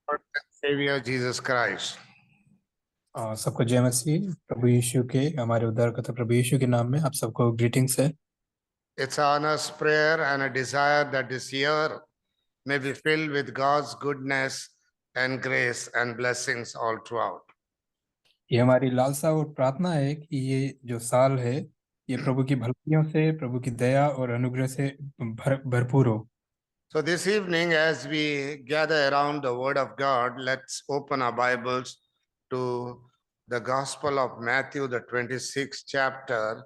Lord and Savior Jesus Christ. सबको जय मसीह। प्रभु यीशु के, हमारे उद्धारकर्ता प्रभु यीशु के नाम में आप सबको ग्रीटिंग्स है। It's an earnest prayer and a desire that this year may be filled with God's goodness and grace and blessings all throughout. ये हमारी लालसा और प्रार्थना है कि ये जो साल है ये प्रभु की भलाइयों से, प्रभु की दया और अनुग्रह से भरपूर हो। So this evening, as we gather around the Word of God, let's open our Bibles to the Gospel of Matthew, the 26th chapter,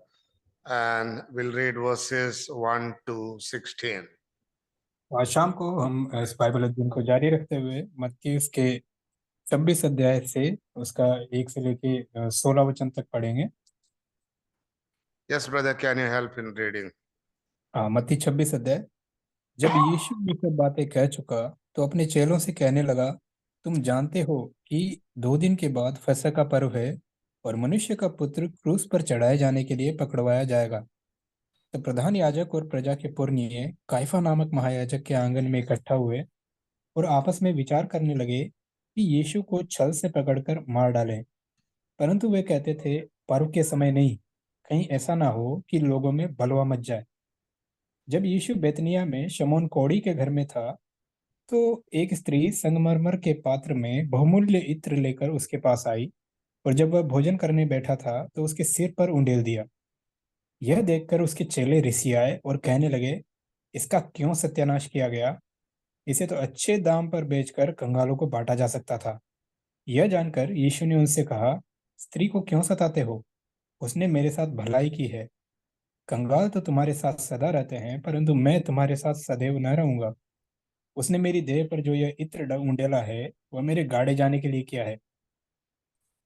and we'll read verses 1 to 16. आज शाम को हम इस बाइबल अध्ययन को जारी रखते हुए मत्ती उसके 26 अध्याय से उसका 1 से लेके 16 वचन तक पढ़ेंगे। Yes, brother, can you help in reading? मत्ती 26 अध्याय। जब यीशु ये सब बातें कह चुका तो अपने चेलों से कहने लगा, तुम जानते हो कि 2 दिन के बाद फसह का पर्व है और मनुष्य का पुत्र क्रूस पर चढ़ाए जाने के लिए पकड़वाया जाएगा। तब प्रधान याजक और प्रजा के पुरनिये काइफा नामक महायाजक के आंगन में इकट्ठा हुए और आपस में विचार करने लगे कि यीशु को छल से पकड़कर मार डालें। परंतु वे कहते थे, पर्व के समय नहीं, कहीं ऐसा ना हो कि लोगों में बलवा मच जाए। जब यीशु बेतनिया में शमौन कौड़ी के घर में था तो एक स्त्री संगमरमर के पात्र में बहुमूल्य इत्र लेकर उसके पास आई और जब वह भोजन करने बैठा था तो उसके सिर पर उंडेल दिया। यह देखकर उसके चेले रिसियाए और कहने लगे, इसका क्यों सत्यानाश किया गया? इसे तो अच्छे दाम पर बेचकर कंगालों को बांटा जा सकता था। यह जानकर यीशु ने उनसे कहा, स्त्री को क्यों सताते हो? उसने मेरे साथ भलाई की है। कंगाल तो तुम्हारे साथ सदा रहते हैं, परंतु मैं तुम्हारे साथ सदैव न रहूंगा। उसने मेरी देह पर जो यह इत्र उंडेला है वह मेरे गाड़े जाने के लिए किया है।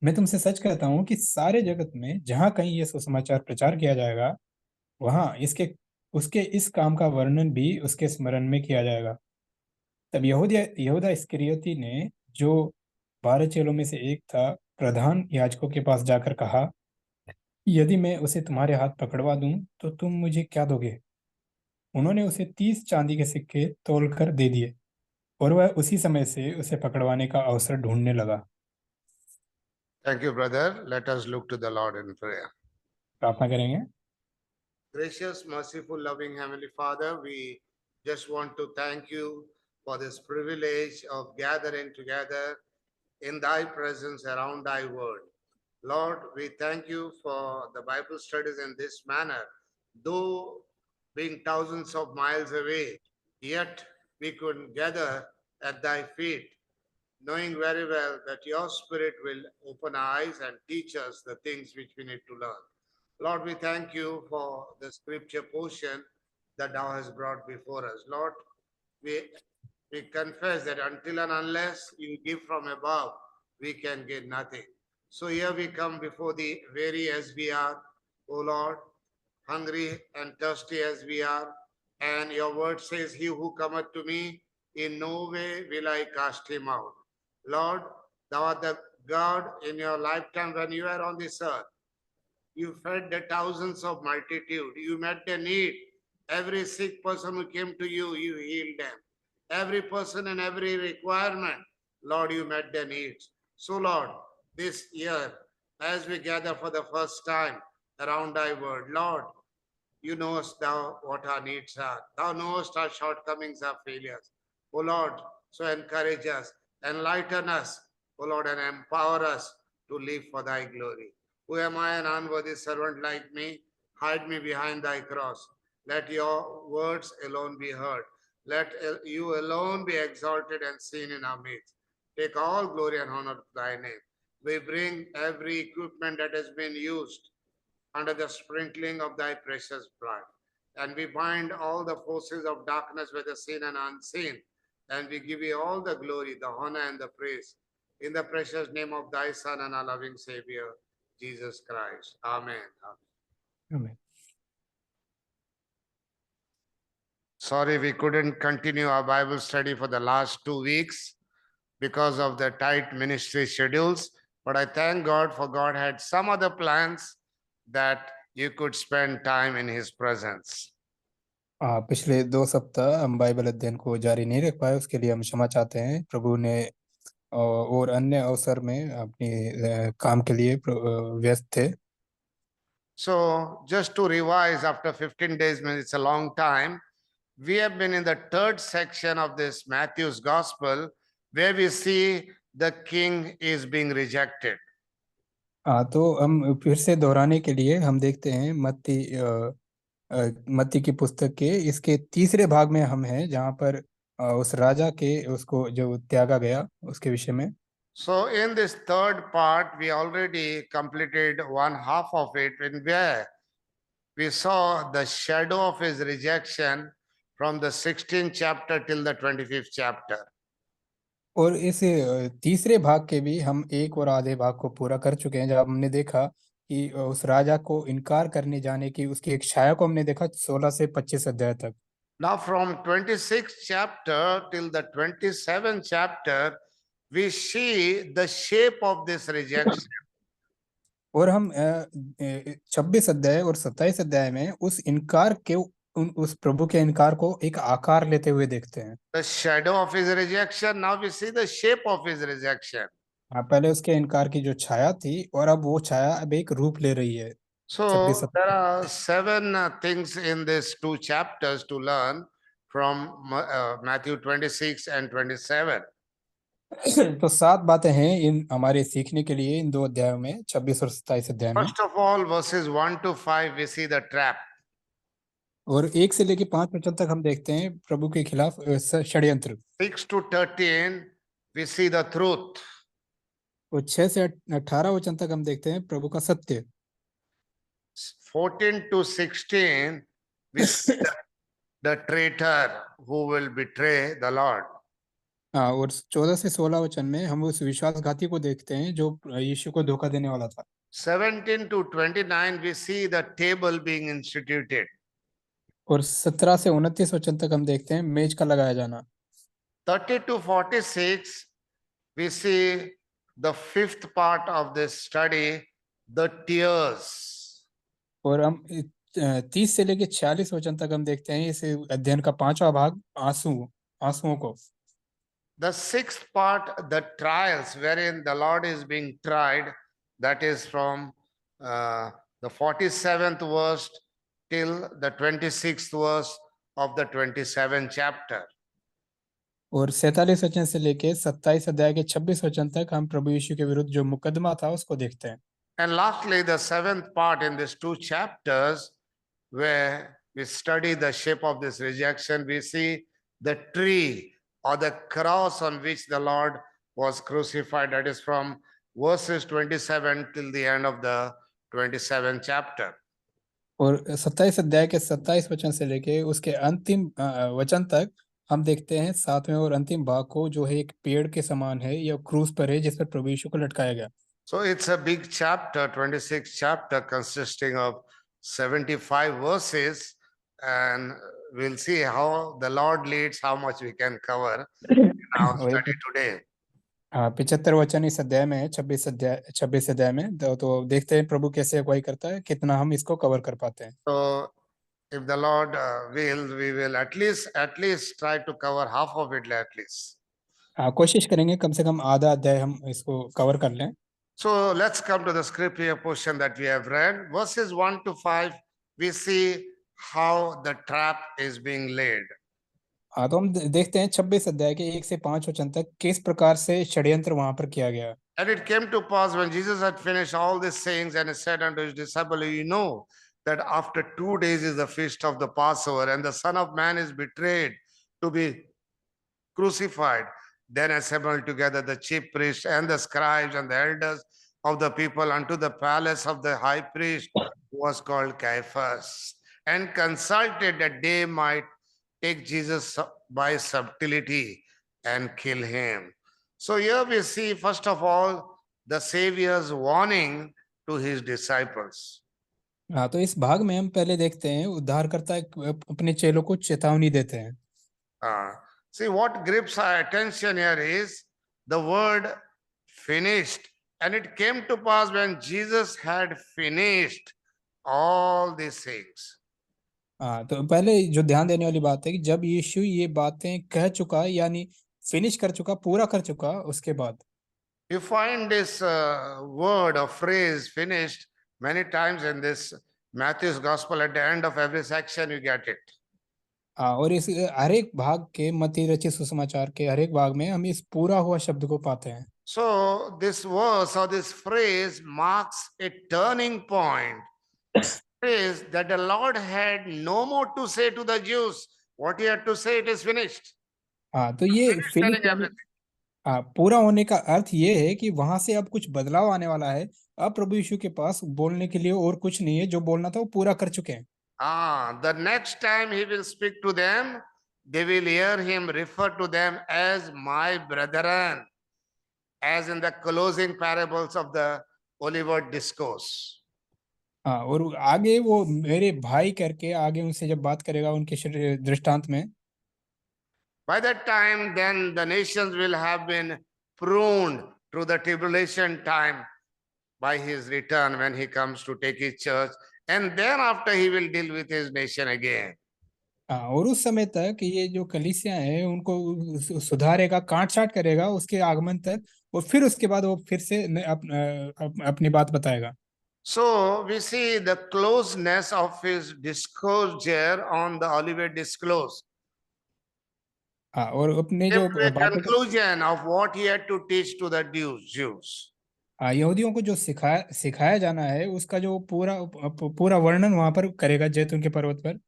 मैं तुमसे सच कहता हूँ कि सारे जगत में जहां कहीं यह सुसमाचार प्रचार किया जाएगा वहां इसके उसके इस काम का वर्णन भी उसके स्मरण में किया जाएगा। तब यहूदा यहूदा इस्करियोती ने, जो 12 चेलों में से एक था, प्रधान याजकों के पास जाकर कहा, यदि मैं उसे तुम्हारे हाथ पकड़वा दूं तो तुम मुझे क्या दोगे? उन्होंने उसे 30 चांदी के सिक्के तोलकर दे दिए और वह उसी समय से उसे पकड़वाने का अवसर ढूंढने लगा। Thank you, brother. Let us look to the Lord in prayer. प्रार्थना करेंगे। Gracious, merciful, loving Heavenly Father, we just want to thank you for this privilege of gathering together in thy presence around thy word. Lord, we thank you for the Bible studies in this manner. Though being thousands of miles away, yet we could gather at thy feet, knowing very well that your Spirit will open our eyes and teach us the things which we need to learn. Lord, we thank you for the scripture portion that thou hast brought before us. Lord, we, we confess that until and unless you give from above, we can get nothing. So here we come before thee, weary as we are, O Lord, hungry and thirsty as we are. And your word says, he who cometh to me, in no way will I cast him out. Lord, thou art the God in your lifetime when you were on this earth. You fed the thousands of multitude. You met the need. Every sick person who came to you, you healed them. Every person and every requirement, Lord, you met their needs. So, Lord, this year, as we gather for the first time around thy word, Lord, you knowest thou what our needs are. Thou knowest our shortcomings, our failures. O Lord, so encourage us, enlighten us, O Lord, and empower us to live for thy glory. Who am I, an unworthy servant like me? Hide me behind thy cross. Let your words alone be heard. Let you alone be exalted and seen in our midst. Take all glory and honor to thy name. We bring every equipment that has been used under the sprinkling of thy precious blood. And we bind all the forces of darkness, whether seen and unseen. And we give you all the glory, the honor, and the praise. In the precious name of thy Son and our loving Savior, Jesus Christ. Amen. Amen. Sorry, we couldn't continue our Bible study for the last 2 weeks because of the tight ministry schedules. But I thank God for God had some other plans that you could spend time in his presence. पिछले 2 सप्ताह हम Bible अध्ययन को जारी नहीं रख पाए, उसके लिए हम क्षमा चाहते हैं। प्रभु ने और अन्य अवसर में अपने काम के लिए व्यस्त थे। So just to revise, after 15 days means it's a long time. We have been in the third section of this Matthew's Gospel, where we see the king is being rejected. हाँ, तो हम फिर से दोहराने के लिए हम देखते हैं मत्ती की पुस्तक के इसके तीसरे भाग में हम हैं, जहाँ पर उस राजा के उसको जो त्यागा गया उसके विषय में। So in this third part, we already completed one half of it, in where we saw the shadow of his rejection from the 16th chapter till the 25th chapter. और इस तीसरे भाग के भी हम एक और आधे भाग को पूरा कर चुके हैं, जब हमने देखा कि उस राजा को इनकार करने जाने की उसकी एक छाया को हमने देखा 16 से 25 अध्याय तक। Now from 26th chapter till the 27th chapter, we see the shape of this rejection. और हम 26 अध्याय और 27 अध्याय में उस इनकार के उस प्रभु के इनकार को एक आकार लेते हुए देखते हैं। The shadow of his rejection, now we see the shape of his rejection. हाँ, पहले उसके इनकार की जो छाया थी और अब वो छाया अब एक रूप ले रही है। So 26 there are seven things in these two chapters to learn from Matthew 26 and 27. तो 7 बातें हैं इन हमारे सीखने के लिए इन दो अध्यायों में, 26 और 27 अध्याय में। First of all, verses 1 to 5, we see the trap. और 1 से लेकर 5 वचन तक हम देखते हैं प्रभु के खिलाफ षड्यंत्र। 6 to 13, we see the truth. और 6 से 18 वचन तक हम देखते हैं प्रभु का सत्य। 14 to 16, we see the traitor who will betray the Lord. हाँ, और 14 से 16 वचन में हम उस विश्वासघाती को देखते हैं जो यीशु को धोखा देने वाला था। 17 to 29, we see the table being instituted. और 17 से 29 वचन तक हम देखते हैं मेज का लगाया जाना। 30 to 46, we see the fifth part of this study, the tears. और हम 30 से लेकर 46 वचन तक हम देखते हैं इस अध्ययन का 5वां भाग, आंसुओं को। The sixth part, the trials, wherein the Lord is being tried, that is from the 47th verse till the 26th verse of the 27th chapter. और 47 वचन से लेके 27 अध्याय के 26 वचन तक हम प्रभु यीशु के विरुद्ध जो मुकदमा था उसको देखते हैं। And lastly, the seventh part in these two chapters, where we study the shape of this rejection, we see the tree or the cross on which the Lord was crucified. That is from verses 27 till the end of the 27th chapter. और 27 अध्याय के 27 वचन से लेके उसके अंतिम वचन तक हम देखते हैं 7वें और अंतिम भाग को, जो है एक पेड़ के समान है या क्रूस पर है जिस पर प्रभु यीशु को लटकाया गया। So it's a big chapter, 26th chapter, consisting of 75 verses, and we'll see how the Lord leads, how much we can cover in our study today. हाँ, 75 वचन इस अध्याय में है, 26 अध्याय में। तो देखते हैं प्रभु कैसे अगुवाई करता है, कितना हम इसको कवर कर पाते हैं। So if the Lord wills, we will at least try to cover half of it at least. हाँ, कोशिश करेंगे कम से कम आधा अध्याय हम इसको कवर कर लें। So let's come to the scripture portion that we have read. Verses 1 to 5, we see how the trap is being laid. हाँ, तो हम देखते हैं 26 अध्याय के 1 से 5 वचन तक किस प्रकार से षड्यंत्र वहां पर किया गया। And it came to pass when Jesus had finished all these sayings, and he said unto his disciples, you know that after 2 days is the feast of the Passover, and the Son of Man is betrayed to be crucified. Then assembled together the chief priests and the scribes and the elders of the people unto the palace of the high priest, who was called Caiaphas, and consulted that they might take Jesus by subtlety and kill him. So here we see, first of all, the Savior's warning to his disciples. हाँ, तो इस भाग में हम पहले देखते हैं उद्धारकर्ता अपने चेलों को चेतावनी देते हैं। See, what grips our attention here is the word finished. And it came to pass when Jesus had finished all these things. हाँ, तो पहले जो ध्यान देने वाली बात है कि जब यीशु ये बातें कह चुका, यानी फिनिश कर चुका, पूरा कर चुका, उसके बाद You find this word or phrase finished many times in this Matthew's gospel. At the end of every section, you get it. और इस हर एक भाग के, मत्ती रचित सुसमाचार के हर एक भाग में हम इस पूरा हुआ शब्द को पाते हैं। So this verse or this phrase marks a turning point. Is that the Lord had no more to say to the Jews. What he had to say, it is finished. तो ये Finished फिनिश telling everything. पूरा होने का अर्थ ये है कि वहां से अब कुछ बदलाव आने वाला है। अब प्रभु यीशु के पास बोलने के लिए और कुछ नहीं है, जो बोलना था वो पूरा कर चुके हैं। The next time he will speak to them, they will hear him refer to them as my brethren, as in the closing parables of the Olivet Discourse. और आगे वो मेरे भाई करके आगे उनसे जब बात करेगा उनके दृष्टांत में, By that time, then the nations will have been pruned through the tribulation time by his return when he comes to take his church, and thereafter he will deal with his nation again. और उस समय तक ये जो कलीसिया है उनको सुधारेगा, काट छाट करेगा उसके आगमन तक, और फिर उसके बाद वो फिर से अपनी बात बताएगा। So we see the closeness of his disclosure on the Olivet Discourse. और अपने Came जो to a बातों conclusion of what he had to teach to the Jews. यहूदियों को जो सिखाया जाना है उसका जो पूरा वर्णन वहां पर करेगा जैतून के पर्वत पर।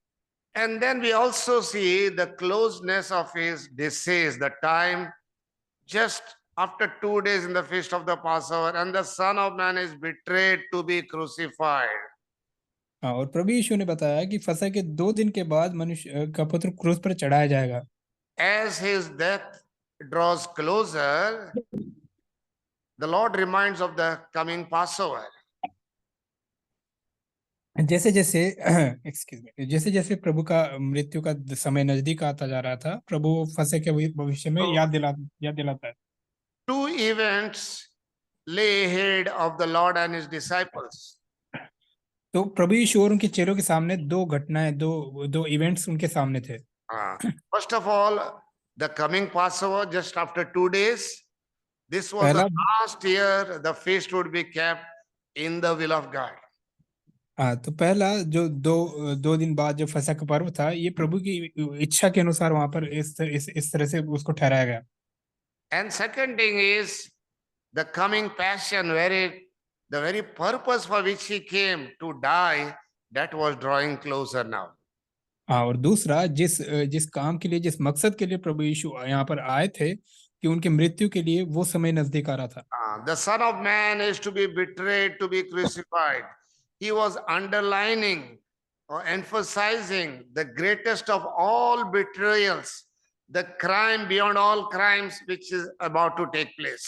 And then we also see the closeness of his decease, the time just after 2 days in the feast of the Passover, and the Son of Man is betrayed to be crucified. और प्रभु यीशु ने बताया कि फसह के 2 दिन के बाद मनुष्य का पुत्र क्रूस पर चढ़ाया जाएगा। As his death draws closer, the Lord reminds of the coming Passover. जैसे जैसे एक्सक्यूज मी, जैसे जैसे प्रभु का मृत्यु का समय नजदीक आता जा रहा था, प्रभु फसह के भविष्य में याद दिलाता है। Two events lay ahead of the Lord and his disciples. तो प्रभु यीशु और उनके चेलों के सामने 2 घटनाएं, दो इवेंट्स उनके सामने थे। First of all, the coming Passover just after 2 days. This was the last year the feast would be kept in the will of God. तो पहला जो दो दिन बाद जो फसह का पर्व था, ये प्रभु की इच्छा के अनुसार वहां पर इस तरह से उसको ठहराया गया। And second thing is the coming passion, the very purpose for which he came to die, that was drawing closer now. और दूसरा, जिस काम के लिए, जिस मकसद के लिए प्रभु यीशु यहाँ पर आए थे कि उनके मृत्यु के लिए, वो समय नजदीक आ रहा था। The Son of Man is to be betrayed, to be crucified. He was underlining or emphasizing the greatest of all betrayals, the crime beyond all crimes which is about to take place.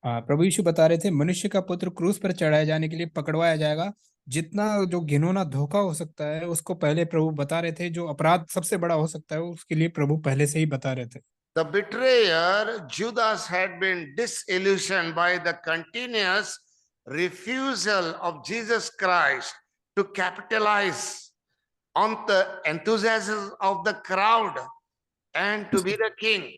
प्रभु यीशु बता रहे थे मनुष्य का पुत्र क्रूस पर चढ़ाए जाने के लिए पकड़वाया जाएगा। जितना जो घिनौना धोखा हो सकता है उसको पहले प्रभु बता रहे थे। जो अपराध सबसे बड़ा हो सकता है उसके लिए प्रभु पहले से ही बता रहे थे। The betrayer, Judas, had been disillusioned by the continuous refusal of Jesus Christ to capitalize on the enthusiasm of the crowd and to be the king.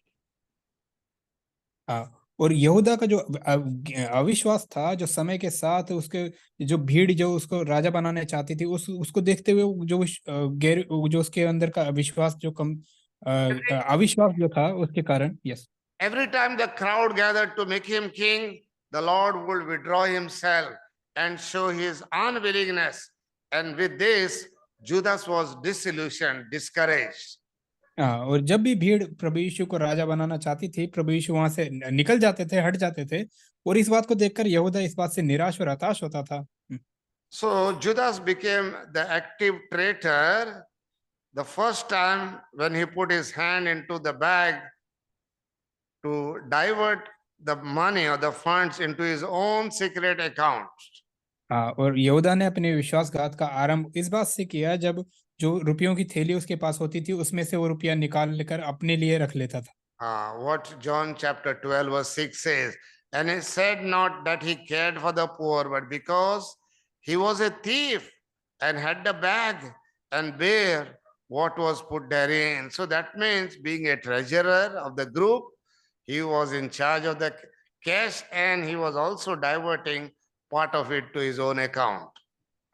और यहूदा का जो अविश्वास था, जो समय के साथ उसके जो भीड़ जो उसको राजा बनाने चाहती थी, उसको देखते हुए जो उसके अंदर का अविश्वास अविश्वास जो था उसके कारण, yes, Every time the crowd gathered to make him king, the Lord would withdraw himself and show his unwillingness. And with this, Judas was disillusioned, discouraged. और जब भी भीड़ प्रभु यीशु को राजा बनाना चाहती थी, प्रभु यीशु वहां से निकल जाते थे, हट जाते थे, और इस बात को देखकर यहूदा इस बात से निराश और हताश होता था। So Judas became the active traitor the first time when he put his hand into the bag to divert the money or the funds into his own secret account. और यहूदा ने अपने विश्वासघात का आरंभ इस बात से किया जब जो रुपयों की थैली उसके पास होती थी उसमें से वो रुपया निकाल लेकर अपने लिए रख लेता था। What John chapter 12 verse 6 says, and he said not that he cared for the poor, but because he was a thief and had the bag and bear what was put therein. So that means being a treasurer of the group, He was in charge of the cash and he was also diverting part of it to his own account.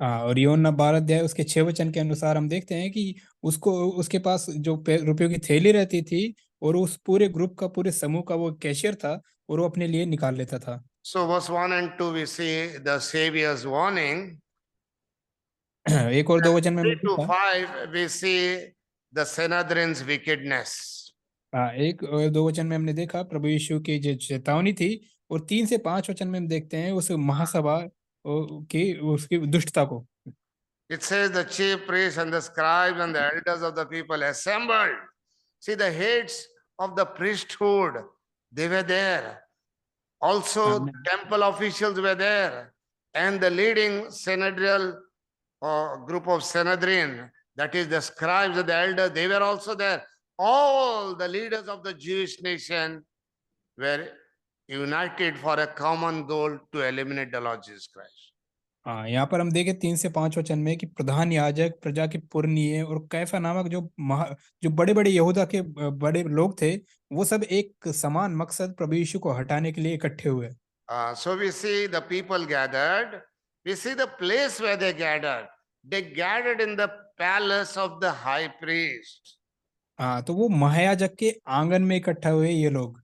हाँ, और योना 12 अध्याय उसके 6 वचन के अनुसार हम देखते हैं कि उसको उसके पास जो रुपयों की थैली रहती थी, और उस पूरे ग्रुप का, पूरे समूह का वो कैशियर था, और वो अपने लिए निकाल लेता था। So verse 1 and 2 we see the Savior's warning. 1 और 2 वचन में 3 हमने to देखा। 5 we see the Sanhedrin's wickedness. हाँ, 1 और 2 वचन में हमने देखा प्रभु यीशु की जो चेतावनी थी, और 3 से 5 वचन में हम देखते हैं उस महासभा की उसकी दुष्टता को। It says the chief priests and the scribes and the elders of the people assembled. See, the heads of the priesthood, they were there. Also, the हाँ, temple officials were there. And the leading Sanhedrin group of Sanhedrin, that is the scribes and the elders, they were also there. All the leaders of the Jewish nation were united for a common goal to eliminate the Lord Jesus Christ. हाँ, यहाँ पर हम देखें 3 से 5 वचन में कि प्रधान याजक, प्रजा के पुरनिये और कैफा नामक जो बड़े बड़े यहूदा के बड़े लोग थे, वो सब एक समान मकसद प्रभु यीशु को हटाने के लिए इकट्ठे हुए। So we see the people gathered. We see the place where they gathered. They gathered in the palace of the high priest, हाँ, तो वो महायाजक के आंगन में इकट्ठा हुए ये लोग।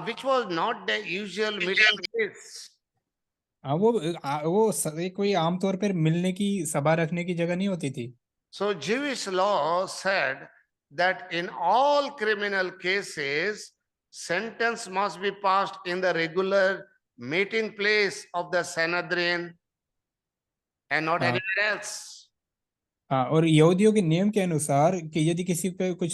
which was not the usual meeting place. हाँ, वो कोई आमतौर पर मिलने की, सभा रखने की जगह नहीं होती थी। So Jewish law said that in all criminal cases, sentence must be passed in the regular meeting place of the Sanhedrin and not हाँ, anywhere else. हाँ, और यहूदियों के नियम के अनुसार कि यदि किसी पे कोई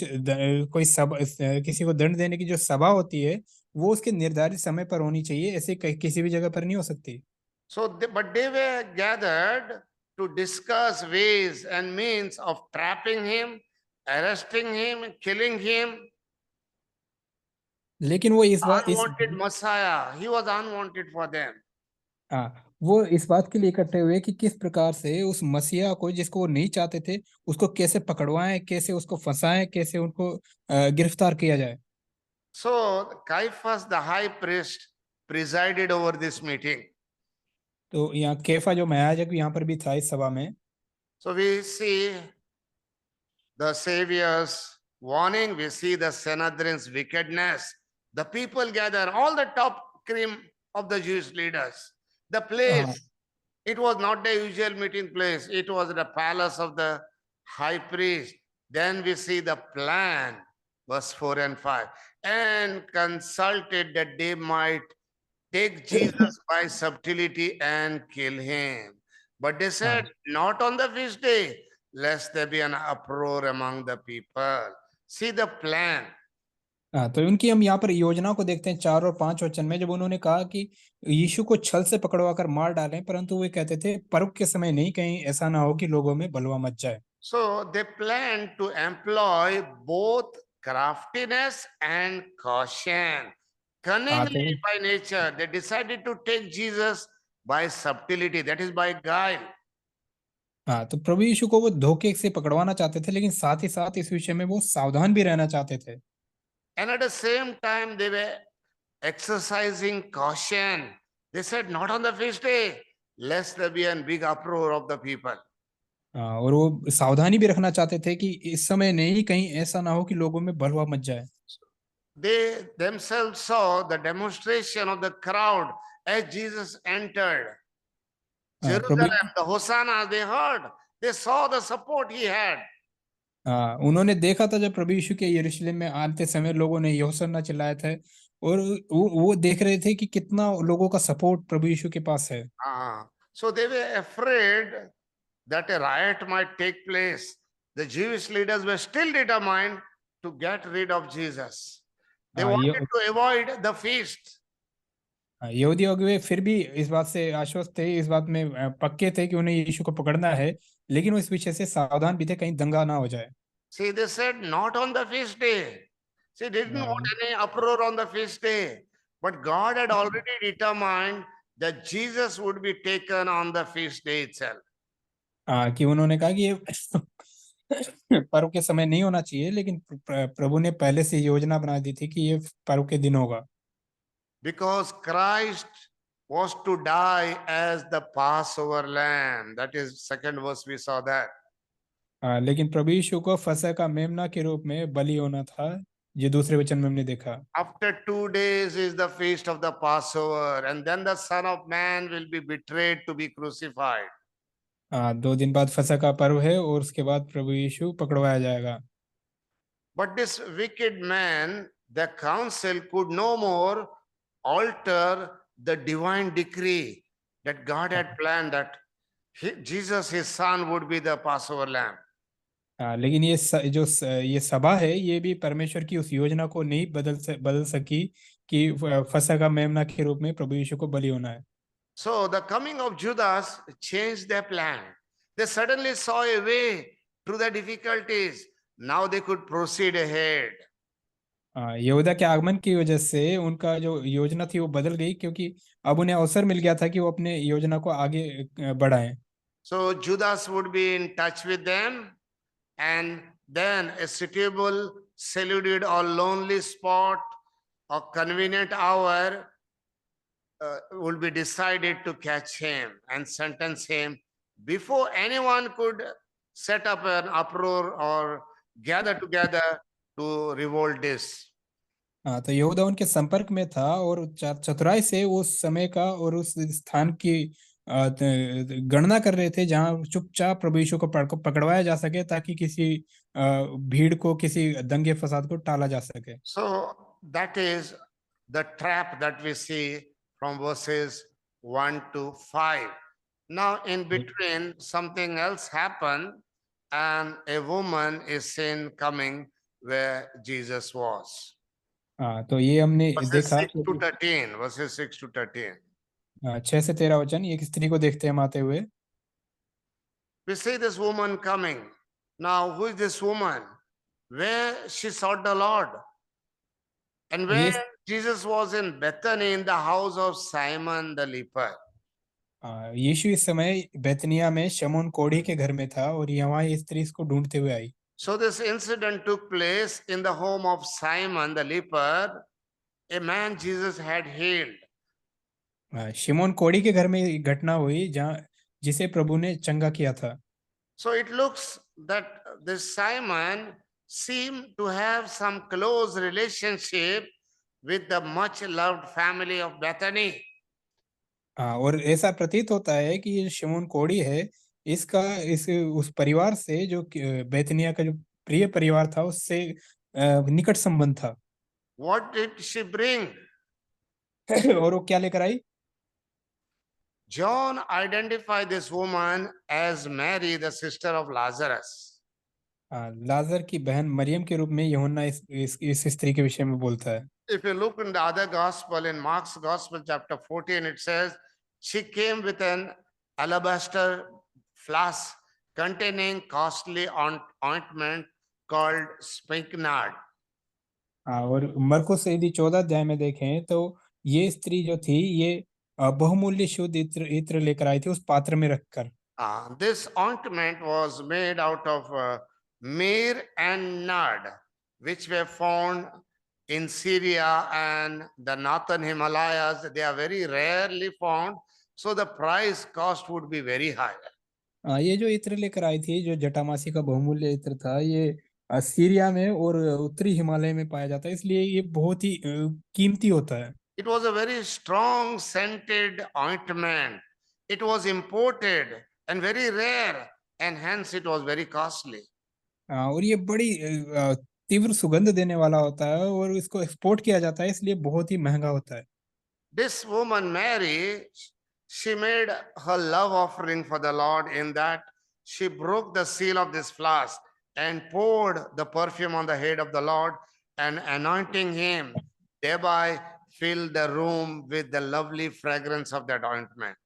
किसी को दंड देने की जो सभा होती है, वो उसके निर्धारित समय पर होनी चाहिए, ऐसे किसी भी जगह पर नहीं हो सकती। So, but they were gathered to discuss ways and means of trapping him, arresting him, killing him. लेकिन वो इस बात इस Unwanted Messiah, he was unwanted for them. हाँ, वो इस बात के लिए इकट्ठे हुए कि किस प्रकार से उस मसीहा को, जिसको वो नहीं चाहते थे, उसको कैसे पकड़वाएं, कैसे उसको फंसाएं, कैसे उनको गिरफ्तार किया जाए। So Caiaphas, the high priest, presided over this meeting. तो यहाँ कैफा जो महायाजक यहाँ पर भी था इस सभा में। So we see the Savior's warning, we see the Sanhedrin's wickedness. The people gather, all the top cream of the Jewish leaders. The place, हाँ, it was not the usual meeting place, it was the palace of the high priest. Then we see the plan, verse 4 and 5, and consulted that they might take Jesus by subtlety and kill him. But they said, not on the feast day, lest there be an uproar among the people. See the plan. हाँ, तो उनकी हम यहाँ पर योजना को देखते हैं 4 और 5 वचन में, जब उन्होंने कहा कि यीशु को छल से पकड़वा कर मार डालें, परंतु वे कहते थे पर्व के समय नहीं, कहीं ऐसा ना हो कि लोगों में बलवा मच जाए। So they planned to employ both craftiness and caution. हाँ, Cunningly by nature, they decided to take Jesus by subtlety, that is by guile. तो प्रभु यीशु को वो धोखे से पकड़वाना चाहते थे, लेकिन साथ ही साथ इस विषय में वो सावधान भी रहना चाहते थे। And at the same time, they were exercising caution. They said, not on the feast day, lest there be a big uproar of the people. और वो सावधानी भी रखना चाहते थे कि इस समय नहीं, कहीं ऐसा ना हो कि लोगों में बलवा मच जाए। They themselves saw the demonstration of the crowd as Jesus entered Prabhu Jerusalem, the Hosanna, they heard. They saw the support he had. उन्होंने देखा था जब प्रभु यीशु के यरूशलेम में आते समय लोगों ने होशाना चिल्लाया था, और वो देख रहे थे कि कितना लोगों का सपोर्ट प्रभु यीशु के पास है। So they were afraid that a riot might take place. The Jewish leaders were still determined to get rid of Jesus. They wanted to avoid the feast. यहूदी अगुवे फिर भी इस बात से आश्वस्त थे, इस बात में पक्के थे कि उन्हें यीशु को पकड़ना है, लेकिन वो इस विषय से सावधान भी थे कहीं दंगा ना हो जाए। See, they said not on the feast day. See, they didn't want any uproar on the feast day. But God had already determined that Jesus would be taken on the feast day itself. कि उन्होंने कहा कि ये पर्व के समय नहीं होना चाहिए, लेकिन प्रभु ने पहले से योजना बना दी थी कि ये पर्व के दिन होगा। because Christ was to die as the Passover lamb. That is second verse we saw that. लेकिन प्रभु यीशु को फसह का मेमना के रूप में बलि होना था। ये दूसरे वचन में हमने देखा। After 2 days is the feast of the Passover, and then the Son of Man will be betrayed to be crucified. 2 दिन बाद फसह का पर्व है और उसके बाद प्रभु यीशु पकड़वाया जाएगा। But this wicked man, the council could no more alter the divine decree that God had planned that Jesus, his son, would be the Passover lamb. लेकिन ये सभा है, ये भी परमेश्वर की उस योजना को नहीं बदल सकी कि फसह का मेमना के रूप में प्रभु यीशु को बलि होना है। So the coming of Judas changed their plan. They suddenly saw a way through the difficulties. Now they could proceed ahead. यहूदा के आगमन की वजह से उनका जो योजना थी वो बदल गई, क्योंकि अब उन्हें अवसर मिल गया था कि वो अपने योजना को आगे बढ़ाएं। So Judas would be in touch with them, and then a suitable, secluded or lonely spot or convenient hour would be decided to catch him and sentence him before anyone could set up an uproar or gather together to revolt this. तो यहूदा उनके संपर्क में था और चतुराई से उस समय का और उस स्थान की गणना कर रहे थे जहां चुपचाप प्रभु यीशु को पकड़वाया जा सके, ताकि किसी भीड़ को, किसी दंगे फसाद को टाला जा सके। So that is the trap that we see from verses 1 to 5. Now in between something else happened, and a woman is seen coming where Jesus was. तो ये हमने Verses देखा 6 to 13, verses 6 to 13. 6 से 13 वचन, एक स्त्री को देखते हैं हम आते हुए। We see this woman coming. Now, who is this woman? Where she sought the Lord. And where Yes. Jesus was in Bethany in the house of Simon the leper. यीशु इस समय बेतनिया में शमौन कोढ़ी के घर में था और यहाँ ये स्त्री इसको ढूंढते हुए आई। So this incident took place in the home of Simon the leper, a man Jesus had healed. शिमोन कोढ़ी के घर में एक घटना हुई जिसे प्रभु ने चंगा किया था। So it looks that this Simon seemed to have some close relationship with the much loved family of Bethany. और ऐसा प्रतीत होता है कि ये शिमोन कोढ़ी है, उस परिवार से जो बेतनिया का जो प्रिय परिवार था उससे निकट संबंध था। What did she bring? और वो क्या लेकर आई? John identified this woman as Mary, the sister of Lazarus. लाजर की बहन मरियम के रूप में यूहन्ना इस स्त्री के विषय में बोलता है। If you look in the other gospel, in Mark's gospel chapter 14, it says she came with an alabaster flask containing costly ointment called spikenard. और मरकुस यदि 14 अध्याय में देखें तो ये स्त्री जो थी ये बहुमूल्य शुद्ध इत्र लेकर आई थी उस पात्र में रखकर। This ointment was made out of myrrh and nard, which were found in Syria and the northern Himalayas. They are very rarely found, so the price cost would be very high. ये जो इत्र लेकर आई थी, जो जटामासी का बहुमूल्य इत्र था, ये सीरिया में और उत्तरी हिमालय में पाया जाता है, इसलिए ये बहुत ही कीमती होता है। It was a very strong scented ointment. It was imported and very rare, and hence it was very costly. और ये बड़ी तीव्र सुगंध देने वाला होता है और इसको एक्सपोर्ट किया जाता है, इसलिए बहुत ही महंगा होता है। This woman Mary, she made her love offering for the Lord in that she broke the seal of this flask and poured the perfume on the head of the Lord, and anointing him, thereby filled the room with the lovely fragrance of that ointment.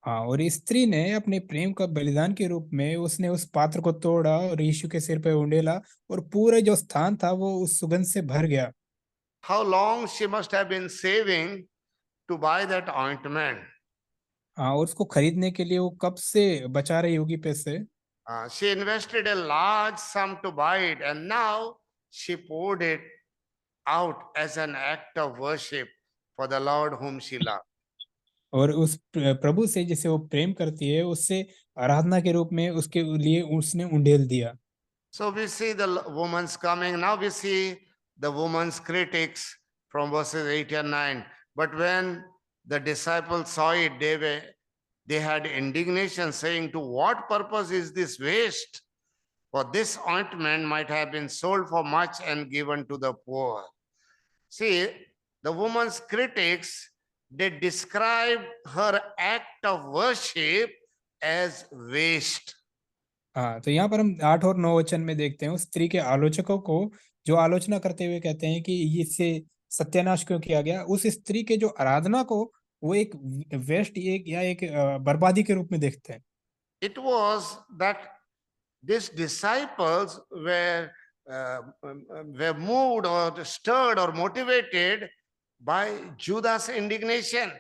हाँ, और स्त्री ने अपने प्रेम का बलिदान के रूप में उसने उस पात्र को तोड़ा और यीशु के सिर पे उंडेला और पूरा जो स्थान था वो उस सुगंध से भर गया। How long she must have been saving to buy that ointment? हाँ, और उसको खरीदने के लिए वो कब से बचा रही होगी पैसे। She invested a large sum to buy it, and now she poured it out as an act of worship for the Lord whom she loved. और उस प्रभु से जिसे वो प्रेम करती है उससे आराधना के रूप में उसके लिए उसने उंडेल दिया। So we see the woman's coming. Now we see the woman's critics from verses 8 and 9. But when the disciples saw it, they had indignation, saying, "To what purpose is this waste? For this ointment might have been sold for much and given to the poor." See, the woman's critics, they described her act of worship as waste. हाँ, तो यहाँ पर हम 8 और 9 वचन में देखते हैं उस स्त्री के आलोचकों को जो आलोचना करते हुए कहते हैं कि इससे सत्यानाश क्यों किया गया। उस स्त्री के जो आराधना को वो एक वेस्ट एक या एक बर्बादी के रूप में देखते हैं। It was that these disciples were moved or stirred or motivated by Judas' indignation.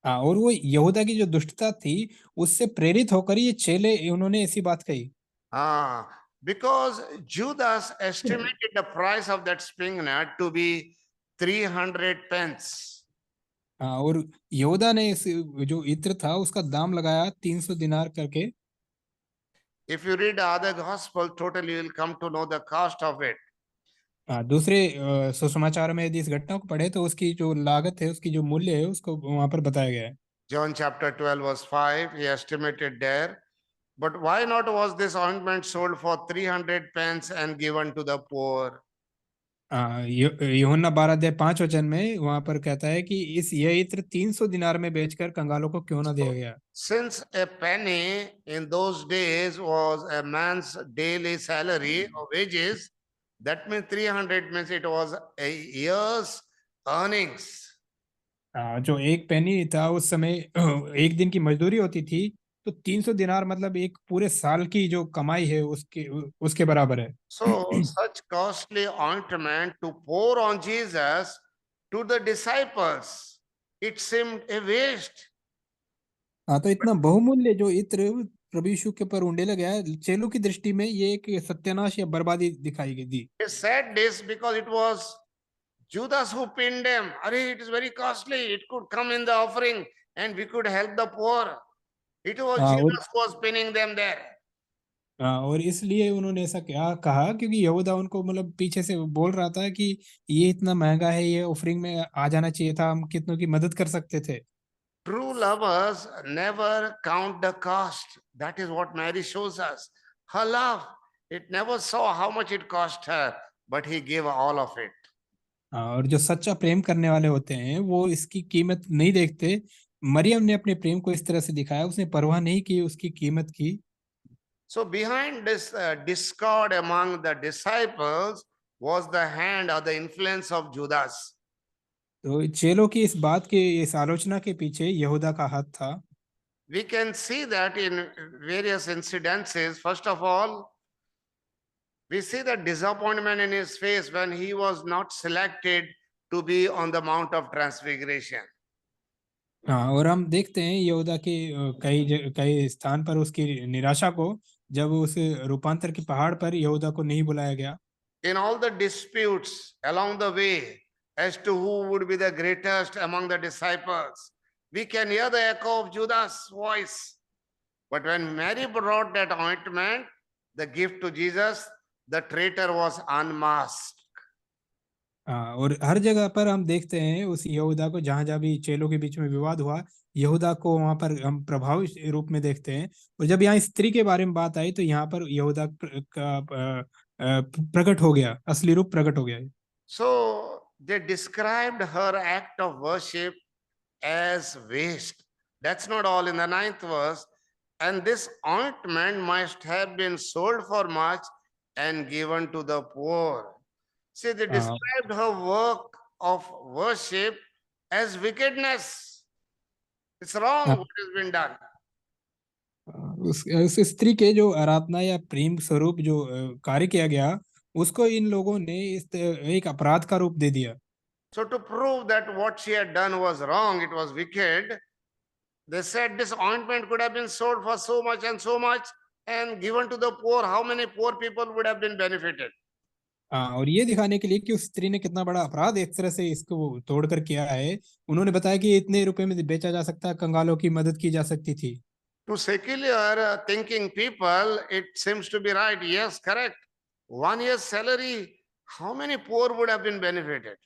हाँ, और वो यहूदा की जो दुष्टता थी उससे प्रेरित होकर ये चेले उन्होंने ऐसी बात कही। Because Judas estimated the price of that spikenard to be 300 pence. हाँ, और यहूदा ने इस जो इत्र था उसका दाम लगाया 300 दिनार करके। If you read the other gospel, totally you will come to know the cost of it. हाँ, दूसरे सुसमाचार में यदि इस घटना को पढ़े तो उसकी जो लागत है उसकी जो मूल्य है उसको वहां पर बताया गया है। John chapter 12 verse 5, he estimated there. But why not was this ointment sold for 300 pence and given to the poor? यूहन्ना 12:5 में वहां पर कहता है कि यह इत्र 300 दिनार में बेचकर कंगालों को क्यों ना दिया गया। Since a penny in those days was a man's daily salary or wages, that means 300 means it was a year's earnings. जो एक पेनी था उस समय एक दिन की मजदूरी होती थी, तो 300 दिनार मतलब एक पूरे साल की जो कमाई है उसके उसके बराबर है। So such costly ointment to pour on Jesus to the disciples, it seemed a waste. हाँ, तो इतना बहुमूल्य जो इत्र प्रभु यीशु के ऊपर उंडेला गया है, चेलों की दृष्टि में ये एक सत्यानाश या बर्बादी दिखाई गई दी। They said this because it was Judas who pinned them. Arey, it is very costly. It could come in the offering and we could help the poor. It was हाँ, Jesus who was pinning them there. और इसलिए उन्होंने ऐसा क्या कहा क्योंकि यहूदा उनको मतलब पीछे से बोल रहा था कि ये इतना महंगा है, ये ऑफरिंग में आ जाना चाहिए था, हम कितनों की मदद कर सकते थे। True lovers never count the cost. That is what Mary shows us. Her love, it never saw how much it cost her, but he gave all of it. और जो सच्चा प्रेम करने वाले होते हैं वो इसकी कीमत नहीं देखते। मरियम ने अपने प्रेम को इस तरह से दिखाया, उसने परवाह नहीं की उसकी कीमत की। So behind this discord among the disciples was the hand or the influence of Judas. तो चेलों की इस बात के इस आलोचना के पीछे यहूदा का हाथ था। We can see that in various incidences. First of all, we see the disappointment in his face when he was not selected to be on the Mount of Transfiguration. हाँ, और हम देखते हैं यहूदा के कई स्थान पर उसकी निराशा को, जब उस रूपांतर की पहाड़ पर यहूदा को नहीं बुलाया गया। In all the disputes along the way as to who would be the greatest among the disciples, we can hear the echo of Judas' voice. But when Mary brought that ointment, the gift to Jesus, the traitor was unmasked. हाँ, और हर जगह पर हम देखते हैं उस यहूदा को, जहां जहां भी चेलों के बीच में विवाद हुआ, यहूदा को वहां पर हम प्रभावी रूप में देखते हैं। और जब यहाँ स्त्री के बारे में बात आई तो यहाँ पर यहूदा का प्रकट हो गया, असली रूप प्रकट हो गया। So they described her act of worship as waste. That's not all. In the 9th verse, and this ointment must have been sold for much and given to the poor. See, they हाँ, described her work of worship as wickedness. It's wrong हाँ, what has been done. उस स्त्री के जो आराधना या प्रेम स्वरूप जो कार्य किया गया उसको इन लोगों ने एक अपराध का रूप दे दिया। So, to prove that what she had done was wrong, it was wicked, they said this ointment could have been sold for so much and so much and given to the poor. How many poor people would have been benefited? और ये दिखाने के लिए कि उस स्त्री ने कितना बड़ा अपराध एक तरह से इसको तोड़कर किया है, उन्होंने बताया कि इतने रुपए में बेचा जा सकता है, कंगालों की मदद की जा सकती थी। To secular thinking people, it seems to be right. Yes, correct. 1 year's salary, how many poor would have been benefited?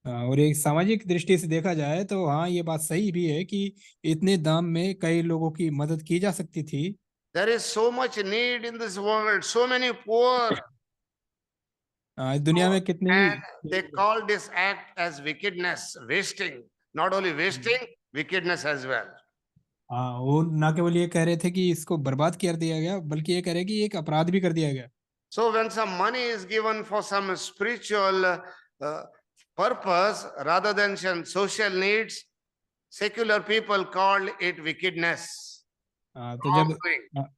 और एक सामाजिक दृष्टि से देखा जाए तो हाँ, ये बात सही भी है कि इतने दाम में कई लोगों की मदद की जा सकती थी। There is so much need in this world, so many poor. दुनिया में कितने ही And they call this act as wickedness, wasting. Not only wasting, wickedness as well. हाँ, वो ना केवल ये कह रहे थे कि इसको बर्बाद कर दिया गया, बल्कि ये कह रहे हैं कि एक अपराध भी कर दिया गया। So when some money is given for some spiritual purpose rather than some social needs, secular people call it wickedness, wrongdoing. हाँ,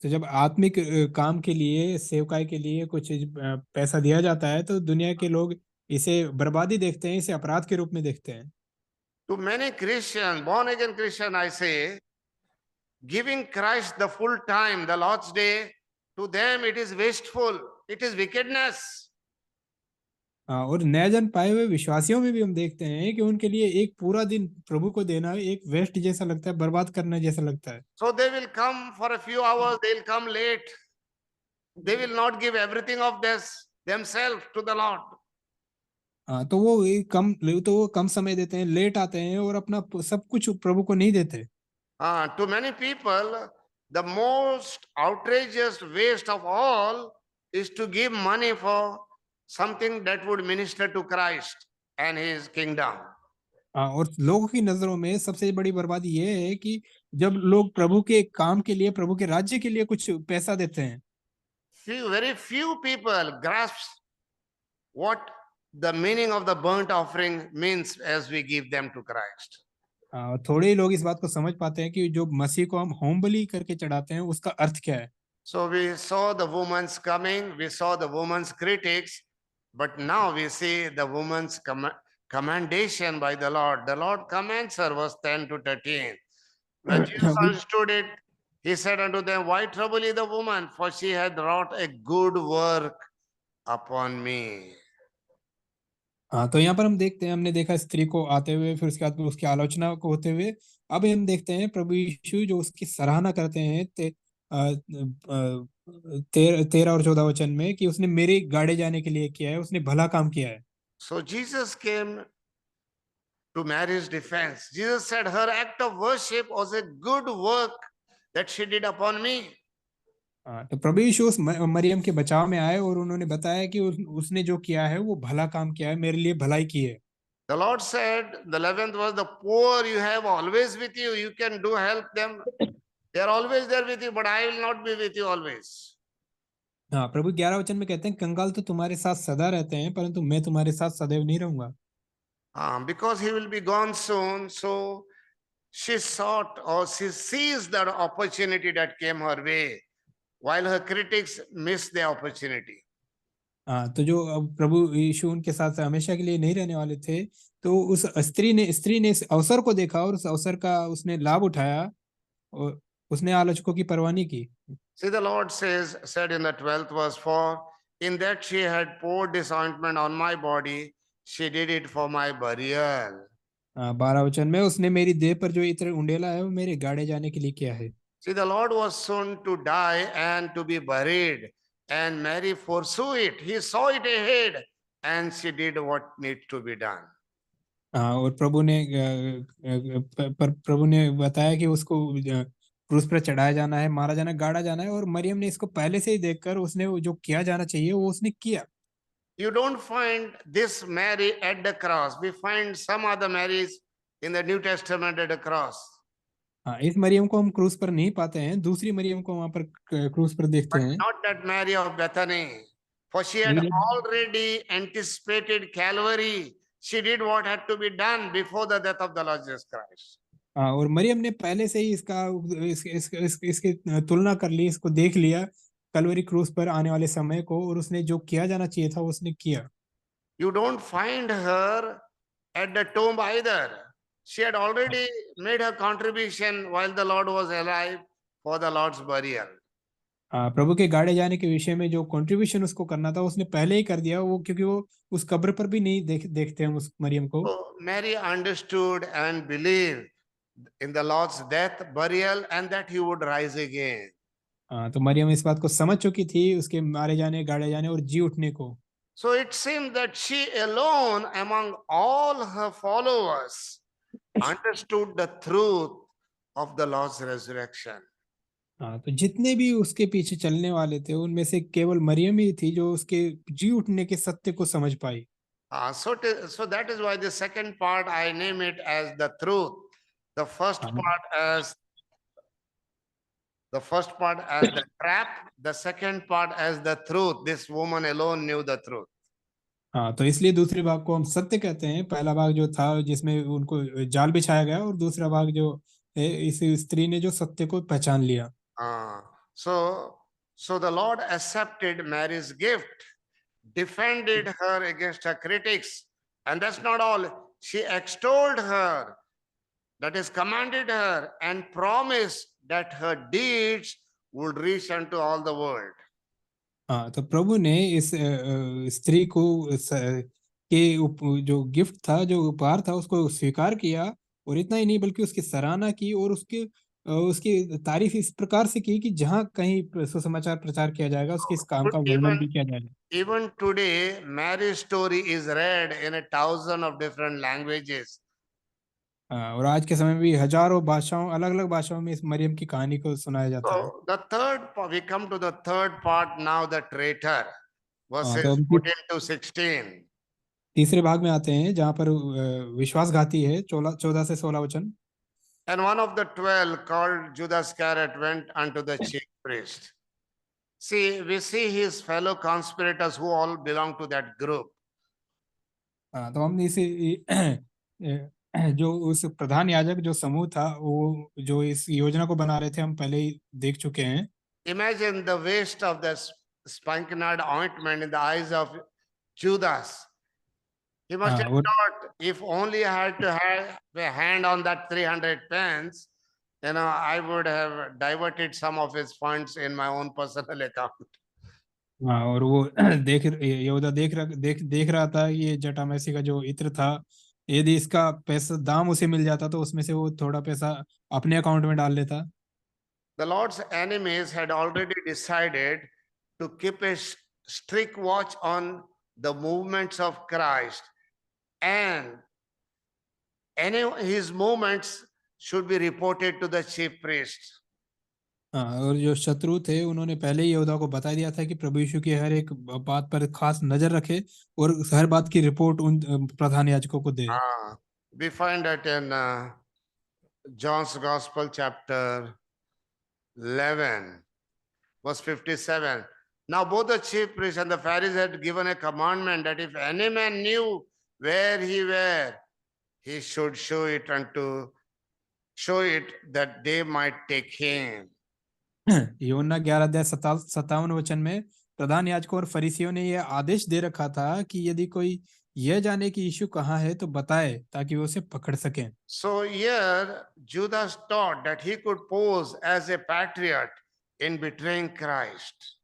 तो जब आत्मिक काम के लिए, सेवकाई के लिए कुछ पैसा दिया जाता है, तो दुनिया के लोग इसे बर्बादी देखते हैं, इसे अपराध के रूप में देखते हैं। To many Christians, born again Christian, I say, giving Christ the full time, the Lord's Day, to them it is wasteful, it is wickedness. और नया जन्म पाए हुए विश्वासियों में भी हम देखते हैं कि उनके लिए एक पूरा दिन प्रभु को देना एक वेस्ट जैसा लगता है, बर्बाद करना जैसा लगता है। So they will come for a few hours, they'll come late. They will not give everything of this themselves to the Lord. तो वो कम समय देते हैं, लेट आते हैं और अपना सब कुछ प्रभु को नहीं देते। To many people, the most outrageous waste of all is to give money for something that would minister to Christ and his kingdom. और लोगों की नजरों में सबसे बड़ी बर्बादी ये है कि जब लोग प्रभु के काम के लिए, प्रभु के राज्य के लिए कुछ पैसा देते हैं। Very few people grasp what the meaning of the burnt offering means as we give them to Christ. थोड़े ही लोग इस बात को समझ पाते हैं कि जो मसीह को हम होम बलि करके चढ़ाते हैं उसका अर्थ क्या है। So we saw the woman's coming, we saw the woman's critics, but now we see the woman's commendation by the Lord. The Lord commands her, verse 10 to 13. When Jesus understood it, he said unto them, Why trouble ye the woman? For she hath wrought a good work upon me. तो यहाँ पर हम देखते हैं, हमने देखा स्त्री को आते हुए, फिर उसके बाद उसकी आलोचना को होते हुए। अब हम देखते हैं प्रभु यीशु जो उसकी सराहना करते हैं 13 और 14 वचन में कि उसने मेरे गाड़े जाने के लिए किया है, उसने भला काम किया है। So Jesus came to Mary's defense. Jesus said her act of worship was a good work that she did upon me. तो प्रभु यीशु उस मरियम के बचाव में आए और उन्होंने बताया कि उसने जो किया है वो भला काम किया है, मेरे लिए भलाई की है। The Lord said, the 11th was the poor you have always with you. You can do help them. They are always there with you, but I will not be with you always. हाँ, प्रभु 11 वचन में कहते हैं, कंगाल तो तुम्हारे साथ सदा रहते हैं, परंतु मैं तुम्हारे साथ सदैव नहीं रहूंगा। Because he will be gone soon, so she sought or she seized that opportunity that came her way, while her critics missed the opportunity. तो जो प्रभु यीशु उनके साथ हमेशा के लिए नहीं रहने वाले थे, तो उस स्त्री ने इस अवसर को देखा और उस अवसर का उसने लाभ उठाया और उसने आलोचकों की परवाह नहीं की। See, the Lord said in the 12th verse, For in that she had poured this ointment on my body, she did it for my burial. 12 वचन में उसने मेरी देह पर जो इत्र उंडेला है वो मेरे गाड़े जाने के लिए किया है। See, the Lord was soon to die and to be buried, and Mary foresaw it. He saw it ahead, and she did what needs to be done. और प्रभु ने बताया कि उसको क्रूस पर चढ़ाया जाना है, मारा जाना है, गाड़ा जाना है, और मरियम ने इसको पहले से ही देखकर उसने वो जो किया जाना चाहिए वो उसने किया। You don't find this Mary at the cross. We find some other Marys in the New Testament at the cross. इस मरियम को हम क्रूस पर नहीं पाते हैं, दूसरी मरियम को वहां पर क्रूस पर देखते But हैं। not that Mary of Bethany. For she had already anticipated Calvary. She did what had to be done before the death of the Lord Jesus Christ. और मरियम ने पहले से ही इसकी तुलना कर ली, इसको देख लिया कलवरी क्रूस पर आने वाले समय को, और उसने जो किया जाना चाहिए था उसने किया। You don't find her at the tomb either. She had already made her contribution while the Lord was alive for the Lord's burial. प्रभु के गाड़े जाने के विषय में जो कंट्रीब्यूशन उसको करना था उसने पहले ही कर दिया, वो क्योंकि वो उस कब्र पर भी नहीं देखते हम उस मरियम को। So Mary understood and believed in the Lord's death, burial, and that he would rise again. तो मरियम इस बात को समझ चुकी थी, उसके मारे जाने, गाड़े जाने और जी उठने को। So it seemed that she alone among all her followers understood the truth of the Lord's resurrection. तो जितने भी उसके पीछे चलने वाले थे उनमें से केवल मरियम ही थी जो उसके जी उठने के सत्य को समझ पाई। So that is why the second part I name it as the truth. The first हाँ part as the trap, the second part as the truth. This woman alone knew the truth. तो इसलिए दूसरे भाग को हम सत्य कहते हैं। पहला भाग जो था जिसमें उनको जाल बिछाया गया, और दूसरा भाग जो है इस स्त्री ने जो सत्य को पहचान लिया। Uh, so the Lord accepted Mary's gift, defended her against her critics, and that's not all. She extolled her, that is, commanded her, and promised that her deeds would reach unto all the world. तो प्रभु ने इस स्त्री को जो gift था, जो उपहार था, उसको स्वीकार किया, और इतना ही नहीं बल्कि उसकी सराहना की, और उसकी तारीफ इस प्रकार से की कि जहाँ कहीं सुसमाचार प्रचार किया जाएगा उसके इस काम का वर्णन Even भी किया जाएगा। even today, Mary's story is read in 1,000 of different languages. और आज के समय में भी हजारों भाषाओं, अलग अलग भाषाओं में इस मरियम की कहानी को सुनाया जाता है। So we come to the third part now, the traitor, तो verses हम 14 to 16. तीसरे भाग में आते हैं जहाँ पर विश्वासघाती है, 14 से 16 वचन। And one of the 12, called Judas Iscariot, went unto the chief priest. See, we see his fellow conspirators who all belong to that group. तो हम इसे जो उस प्रधान याजक जो समूह था, वो जो इस योजना को बना रहे थे, हम पहले ही देख चुके हैं। Imagine the waste of the spikenard ointment in the eyes of Judas. He must have और thought, if only I had to have a hand on that 300 pence, I would have diverted some of his funds in my own personal account. और वो यहूदा देख रहा था ये जटामैसी का जो इत्र था, यदि इसका पैसा दाम उसे मिल जाता तो उसमें से वो थोड़ा पैसा अपने अकाउंट में डाल लेता। The Lord's enemies had already decided to keep a strict watch on the movements of Christ, and his movements should be reported to the chief priest. और जो शत्रु थे उन्होंने पहले ही यहूदा को बता दिया था कि प्रभु यीशु की हर एक बात पर खास नजर रखे और हर बात की रिपोर्ट उन प्रधान याजकों को दे। We find that in John's Gospel, chapter 11, verse 57. Now both the chief priests and the Pharisees had given a commandment that if any man knew where he were, he should show it that they might take him. यूहन्ना 11:57 वचन में प्रधान याजकों और फरीसियों ने यह आदेश दे रखा था कि यदि कोई यह जाने कि यीशु कहाँ है तो बताए, ताकि वो उसे पकड़ सकें। So here Judas thought that he could pose as a patriot in betraying Christ.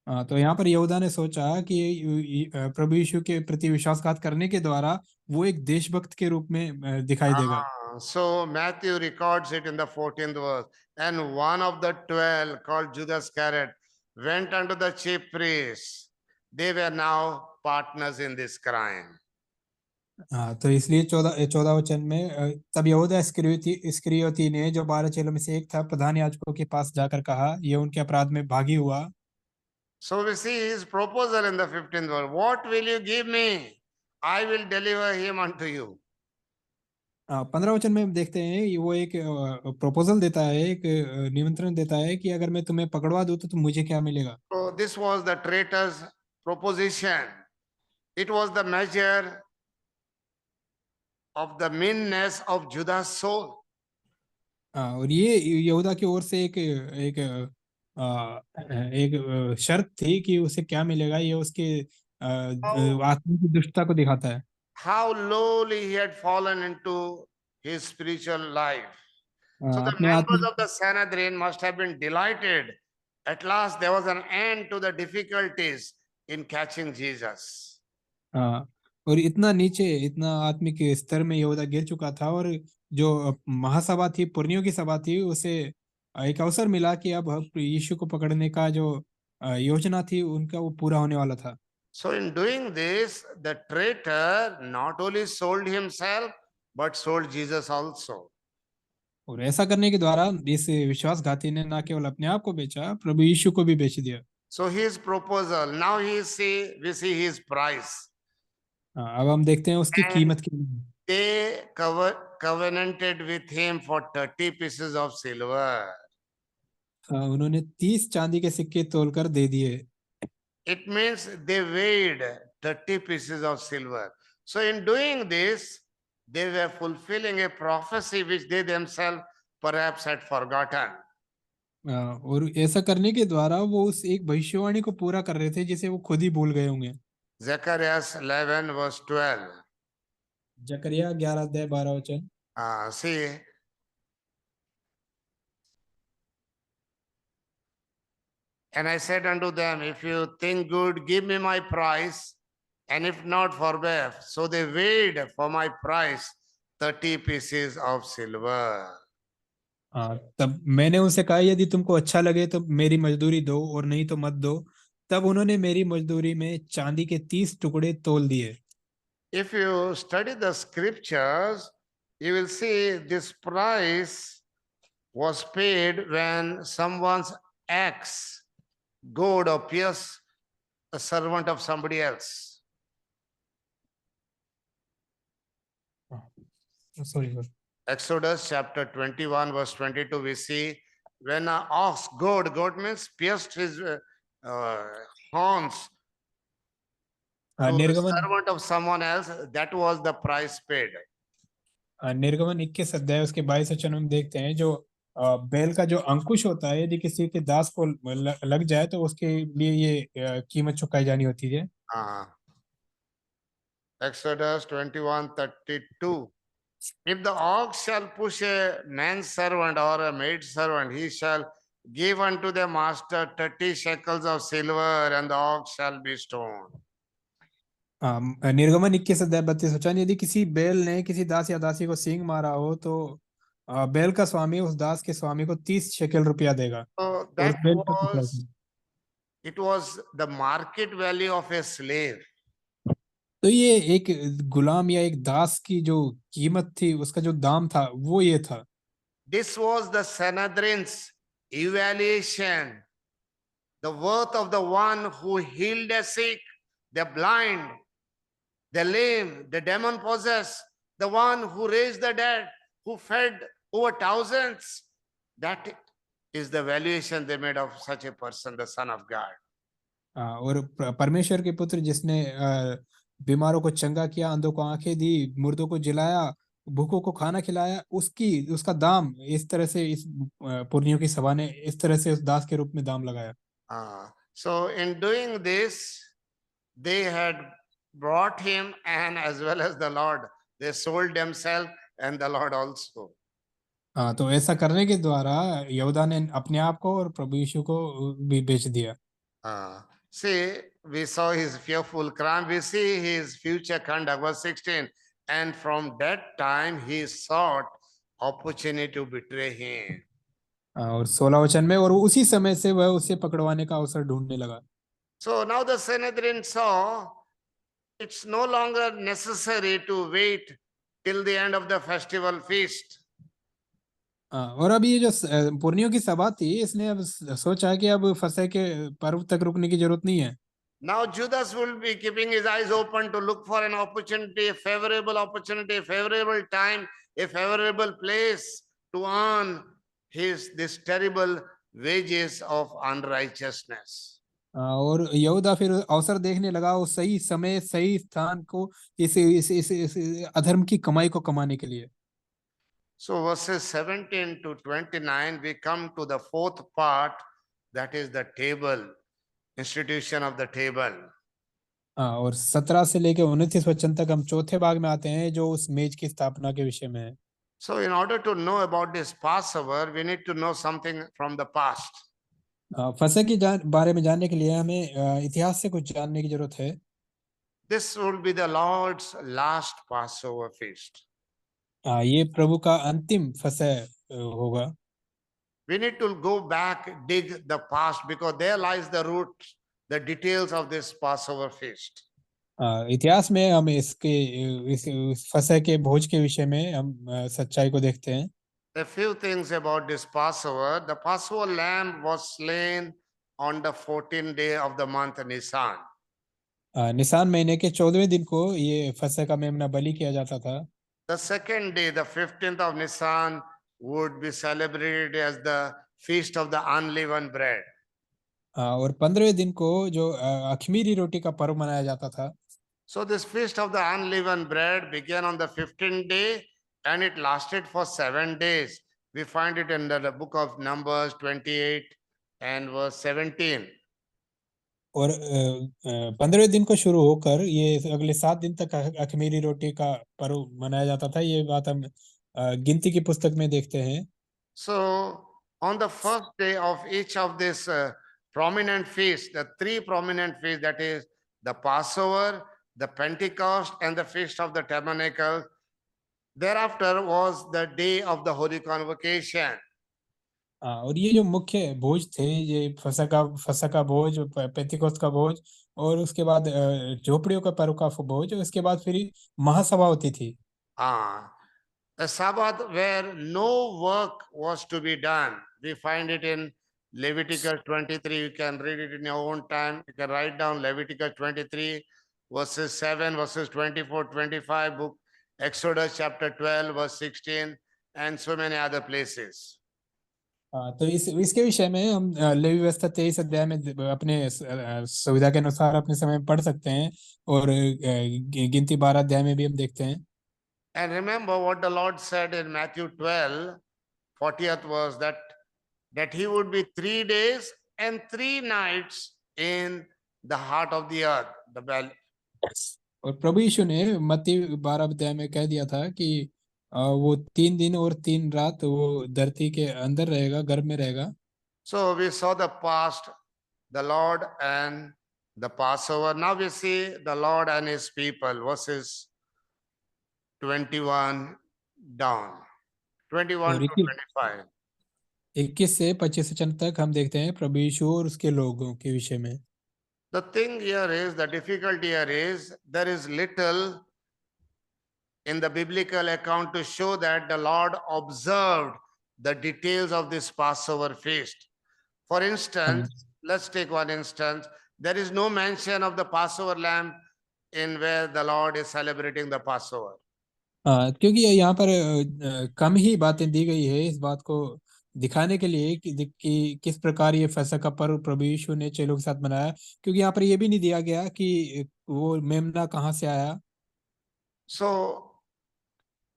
तो यहाँ पर यहूदा ने सोचा कि प्रभु यीशु के प्रति विश्वासघात करने के द्वारा वो एक देशभक्त के रूप में दिखाई देगा। So Matthew records it in the 14th verse. And one of the 12, called Judas Iscariot, went unto the chief priests. They were now partners in this crime. तो इसलिए 14 वचन में तब यहूदा इस्करियोती ने, जो 12 चेलों में से एक था, प्रधान याजकों के पास जाकर कहा, ये उनके अपराध में भागी हुआ। So we see his proposal in the 15th verse. What will you give me? I will deliver him unto you. 15 वचन में हम देखते हैं वो एक प्रपोजल देता है, एक निमंत्रण देता है कि अगर मैं तुम्हें पकड़वा दूं तो मुझे क्या मिलेगा। So this was the traitor's proposition. It was the measure of the meanness of Judas' soul. और ये यहूदा की ओर से एक शर्त थी कि उसे क्या मिलेगा। ये उसके आत्मा की दुष्टता को दिखाता है। How lowly he had fallen into his spiritual life. So the अपने members आत्मा of the Sanhedrin must have been delighted At last, there was an end to the difficulties in catching Jesus. हाँ, और इतना नीचे, इतना आत्मिक स्तर में यहूदा गिर चुका था, और जो महासभा थी, पुरनियों की सभा थी, उसे एक अवसर मिला कि अब यीशु को पकड़ने का जो योजना थी उनका, वो पूरा होने वाला था। So, in doing this, the traitor not only sold himself but sold Jesus also. और ऐसा करने के द्वारा इस विश्वासघाती ने न केवल अपने आप को बेचा, प्रभु यीशु को भी बेच दिया। So, his proposal, now we see his price. हाँ, अब हम देखते हैं उसकी And कीमत की। they covenanted with him for 30 pieces of silver. उन्होंने 30 चांदी के सिक्के तोलकर दे दिए। It means they weighed 30 pieces of silver. So, in doing this, they were fulfilling a prophecy which they themselves perhaps had forgotten. और ऐसा करने के द्वारा वो उस एक भविष्यवाणी को पूरा कर रहे थे जिसे वो खुद ही भूल गए होंगे। Zechariah 11 verse 12. जकरिया 11 अध्याय 12 वचन। See, and I said unto them, if you think good, give me my price, and if not, forbear. So they weighed for my price 30 pieces of silver. हाँ, तब मैंने उनसे कहा, यदि तुमको अच्छा लगे तो मेरी मजदूरी दो, और नहीं तो मत दो। तब उन्होंने मेरी मजदूरी में चांदी के 30 टुकड़े तोल दिए। If you study the scriptures, you will see this price was paid when someone's axe, goad, or pierce a servant of somebody else. Sorry. Exodus chapter 21 verse 22, we see when an ox, goad means pierced his horns to the निर्गमन servant of someone else, that was the price paid. निर्गमन 21 अध्याय उसके 22 वचन में देखते हैं, जो बैल का जो अंकुश होता है, यदि किसी के दास को लग जाए तो उसके लिए ये कीमत चुकाई जानी होती है। Exodus 21:32. If the ox shall push a manservant or a maidservant, he shall give unto the master 30 shekels of silver, and the ox shall be stoned. निर्गमन 21 अध्याय 32 वचन, यदि किसी बैल ने किसी दास या दासी को सींग मारा हो तो बैल का स्वामी उस दास के स्वामी को 30 शेकेल रुपया देगा। So और that बैल का was, it was the market value of a slave. तो ये एक गुलाम या एक दास की जो कीमत थी, उसका जो दाम था वो ये था। This was the Sanhedrin's evaluation, the worth of the one who healed the sick, the blind, the lame, the demon possessed, the one who raised the dead, who fed over thousands. That is the valuation they made of such a person, the Son of God. और परमेश्वर के पुत्र जिसने बीमारों को चंगा किया, अंधों को आंखें दी, मुर्दों को जिलाया, भूखों को खाना खिलाया, उसका दाम इस तरह से इस पुरनियों की सभा ने इस तरह से उस दास के रूप में दाम लगाया। So in doing this, they had brought him, and as well as the Lord, they sold themselves and the Lord also. तो ऐसा करने के द्वारा यहूदा ने अपने आप को और प्रभु यीशु को भी बेच दिया। See, we saw his fearful crime, we see his future conduct, verse 16, and from that time he sought opportunity to betray him. और 16 वचन में, और उसी समय से वह उसे पकड़वाने का अवसर ढूंढने लगा। So now the Sanhedrin saw it's no longer necessary to wait till the end of the festival feast. और अब ये जो पुरनियों की सभा थी, इसने अब सोचा कि अब फसह के पर्व तक रुकने की जरूरत नहीं है। Now Judas will be keeping his eyes open to look for an opportunity, a favorable time, a favorable place to earn this terrible wages of unrighteousness. और यहूदा फिर अवसर देखने लगा उस सही समय सही स्थान को इस अधर्म की कमाई को कमाने के लिए। So verses 17 to 29, we come to the fourth part, that is the table, institution of the table. और 17 से लेकर 29 वचन तक हम चौथे भाग में आते हैं, जो उस मेज की स्थापना के विषय में है। So in order to know about this Passover, we need to know something from the past. फसह की बारे में जानने के लिए हमें इतिहास से कुछ जानने की जरूरत है। This will be the Lord's last Passover feast. ये प्रभु का अंतिम फसह होगा। We need to go back, dig the past, because there lies the roots, the details of this Passover feast. इतिहास में हम इस फसह के भोज के विषय में हम सच्चाई को देखते हैं। A few things about this Passover. The Passover lamb was slain on the 14th day of the month Nisan. Nissan महीने के 14वें दिन को ये फसह का मेमना बलि किया जाता था। The second day, the 15th of Nisan, would be celebrated as the feast of the unleavened bread. और 15वें दिन को जो अखमीरी रोटी का पर्व मनाया जाता था। So this feast of the unleavened bread began on the 15th day and it lasted for 7 days. We find it in the book of Numbers 28 and verse 17. और 15वें दिन को शुरू होकर ये अगले 7 दिन तक अखमीरी रोटी का पर्व मनाया जाता था। ये बात हम गिनती की पुस्तक में देखते हैं। So on the first day of each of this prominent feasts, the three prominent feasts, that is the Passover, the Pentecost, and the Feast of the Tabernacle, thereafter was the day of the Holy Convocation. और ये जो मुख्य भोज थे, ये फसह का भोज, पेंतिकोस्त का भोज, और उसके बाद झोपड़ियों का पर्व का भोज, और उसके बाद फिर महासभा होती थी। A Sabbath where no work was to be done. We find it in Leviticus 23. You can read it in your own time. You can write down Leviticus 23, verses 7, verses 24, 25, book Exodus chapter 12, verse 16, and so many other places. तो इसके विषय में हम levy व्यवस्था 23 अध्याय में अपने सुविधा के अनुसार अपने समय में पढ़ सकते हैं, और गिनती 12 अध्याय में भी हम देखते हैं। And remember what the Lord said in Matthew 12, 40th verse, that he would be 3 days and 3 nights in the heart of the earth, the valley. और प्रभु यीशु ने मत्ती 12 अध्याय में कह दिया था कि वो 3 दिन और 3 रात वो धरती के अंदर रहेगा, गर्भ में रहेगा। So we saw the past, the Lord and the Passover. Now we see the Lord and his people, verses 21 down, 21 और to 25. 21 से 25 वचन तक हम देखते हैं प्रभु यीशु और उसके लोगों के विषय में। The thing here is, the difficulty here is, there is little in the biblical account to show that the Lord observed the details of this Passover feast. For instance, let's take one instance. There is no mention of the Passover lamb in where the Lord is celebrating the Passover. क्योंकि यहाँ पर कम ही बातें दी गई है इस बात को दिखाने के लिए कि किस प्रकार ये फसह का पर्व प्रभु यीशु ने चेलों के साथ मनाया, क्योंकि यहाँ पर ये भी नहीं दिया गया कि वो मेमना कहाँ से आया। So,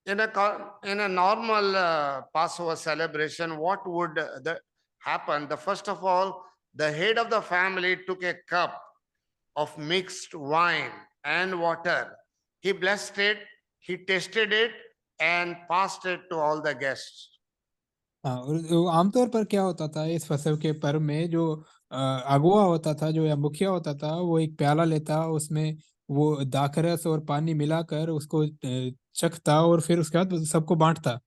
in a normal Passover celebration, what would happen? First of all, the head of the family took a cup of mixed wine and water. He blessed it, he tasted it, and passed it to all the guests. हाँ, और आमतौर पर क्या होता था इस फसल के पर्व में, जो अगुआ होता था, जो या मुखिया होता था, वो एक प्याला लेता, उसमें वो दाखरस और पानी मिलाकर उसको चखता और फिर उसके बाद सबको बांटता।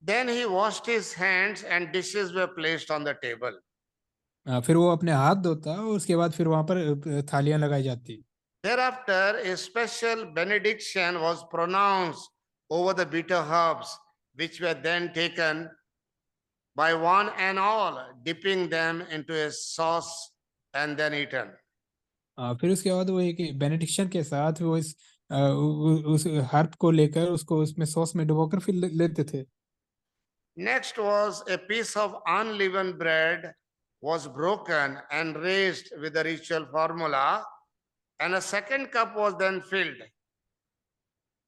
Then he washed his hands and dishes were placed on the table. फिर वो अपने हाथ धोता और उसके बाद फिर वहां पर थालियां लगाई जाती। Thereafter, a special benediction was pronounced over the bitter herbs, which were then taken by one and all, dipping them into a sauce and then eaten. फिर उसके बाद वो एक बेनेडिक्शन के साथ वो उस हर्ब को लेकर उसको उसमें सॉस में डुबोकर फिर लेते थे। Next was a piece of unleavened bread was broken and raised with the ritual formula, and a second cup was then filled.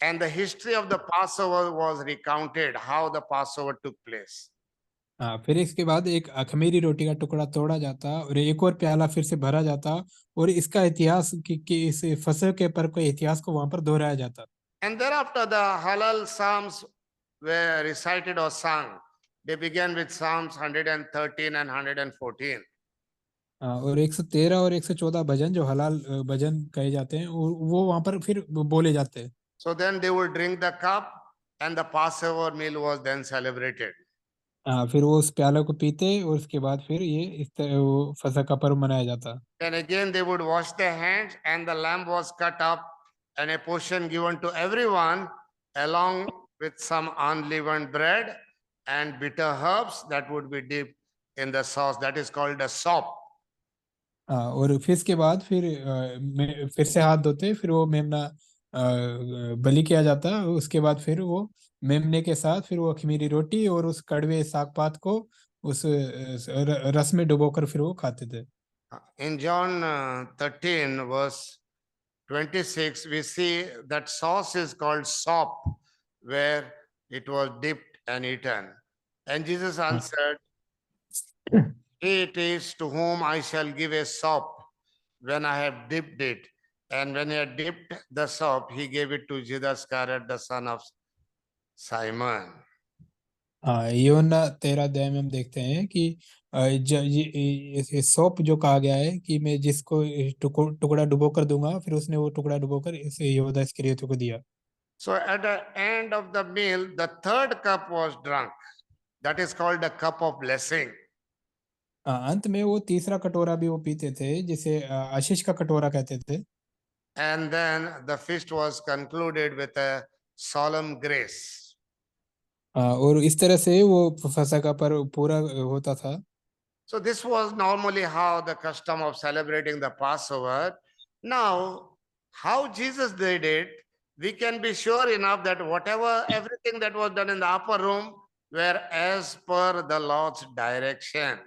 And the history of the Passover was recounted, how the Passover took place. फिर इसके बाद एक अखमीरी रोटी का टुकड़ा तोड़ा जाता और एक और प्याला फिर से भरा जाता, और इसका इतिहास कि इस फसह के पर्व के इतिहास को वहां पर दोहराया जाता। And thereafter the Halal Psalms were recited or sung. They began with Psalms 113 and 114. और 113 और 114 भजन जो हलाल भजन कहे जाते हैं वो वहां पर फिर बोले जाते हैं। So then they would drink the cup and the Passover meal was then celebrated. फिर वो उस प्याला को पीते और उसके बाद फिर ये इस तरह वो फसह का पर्व मनाया जाता। Then again they would wash their hands and the lamb was cut up and a portion given to everyone along with some unleavened bread and bitter herbs that would be dipped in the sauce that is called a sop. और फिर इसके बाद फिर फिर से हाथ धोते फिर वो मेमना बलि किया जाता। उसके बाद फिर वो मेमने के साथ फिर वो खमीरी रोटी और उस कड़वे साग पात को उस रस में डुबोकर फिर वो खाते थे। In John 13 verse 26, we see that sauce is called sop, where it was dipped and eaten. And Jesus answered, He it is to whom I shall give a sop when I have dipped it. And when he had dipped the sop, he gave it to Judas Iscariot, the son of Simon. हाँ योना 13 अध्याय में हम देखते हैं कि ये सौंप जो कहा गया है कि मैं जिसको टुकड़ा डुबो कर दूंगा फिर उसने वो टुकड़ा डुबोकर इसे यहूदा इस्करियोती को दिया। So at the end of the meal, the third cup was drunk. That is called the cup of blessing. अंत में वो तीसरा कटोरा भी वो पीते थे जिसे आशीष का कटोरा कहते थे। And then the feast was concluded with a solemn grace. और इस तरह से वो फसह का पर्व पूरा होता था। So this was normally how the custom of celebrating the Passover. Now, how Jesus did it, we can be sure enough that whatever, everything that was done in the upper room were as per the Lord's direction.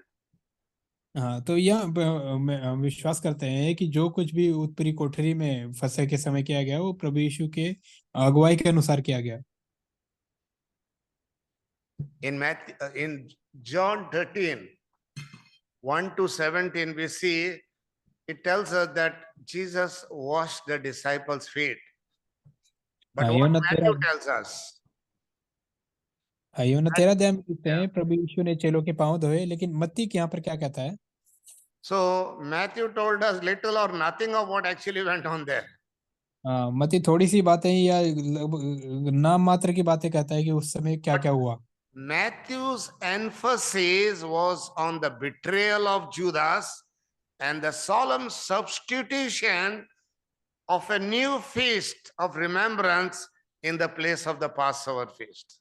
हाँ तो यह हम विश्वास करते हैं कि जो कुछ भी ऊपरी कोठरी में फसह के समय किया गया वो प्रभु यीशु के अगुवाई के अनुसार किया गया। In John 13, 1 to 17, we see it tells us that Jesus washed the disciples' feet. But what योना Matthew 13 tells us, योना 13 अध्याय में लिखते yeah. हैं प्रभु यीशु ने चेलों के पांव धोए लेकिन मत्ती यहाँ पर क्या कहता है? So Matthew told us little or nothing of what actually went on there. मत्ती थोड़ी सी बातें या नाम मात्र की बातें कहता है कि उस समय क्या क्या हुआ। Matthew's emphasis was on the betrayal of Judas and the solemn substitution of a new feast of remembrance in the place of the Passover feast.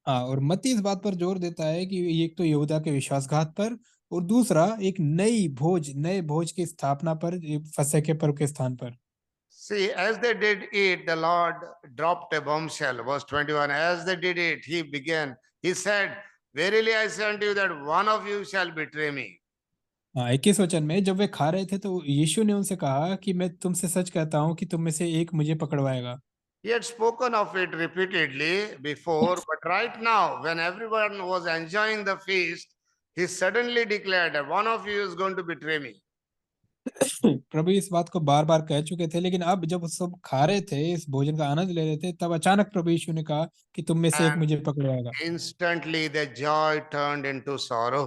और मत्ती इस बात पर जोर देता है कि एक तो यहूदा के विश्वासघात पर और दूसरा एक नए भोज की स्थापना पर फसह के पर्व के स्थान पर। See, as they did eat, the Lord dropped a bombshell. Verse 21, as they did eat, he said, verily I say unto you that one of you shall betray me. 21 वचन में जब वे खा रहे थे तो यीशु ने उनसे कहा कि मैं तुमसे सच कहता हूं कि तुम में से एक मुझे पकड़वाएगा। He had spoken of it repeatedly before, but right now, when everyone was enjoying the feast, he suddenly declared that one of you is going to betray me. प्रभु इस बात को बार बार कह चुके थे लेकिन अब जब सब खा रहे थे इस भोजन का आनंद ले रहे थे तब अचानक प्रभु यीशु ने कहा कि तुम में से एक And मुझे पकड़वाएगा। instantly the joy turned into sorrow.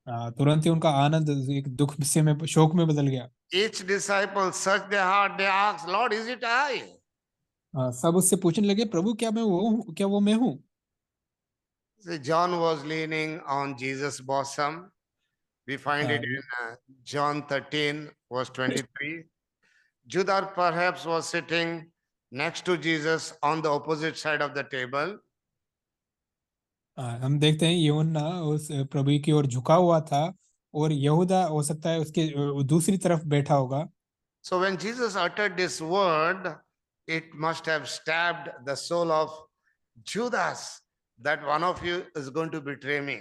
तुरंत ही उनका आनंद एक दुख से में शोक में बदल गया। Each disciple searched their heart, they asked, Lord, is it I? सब उससे पूछने लगे प्रभु क्या वो मैं हूँ? See, John was leaning on Jesus' bosom. We find it in John 13, verse 23. Judas perhaps was sitting next to Jesus on the opposite side of the table. हम देखते हैं यूहन्ना उस प्रभु की ओर झुका हुआ था और यहूदा हो सकता है उसके दूसरी तरफ बैठा होगा। So when Jesus uttered this word, it must have stabbed the soul of Judas that one of you is going to betray me.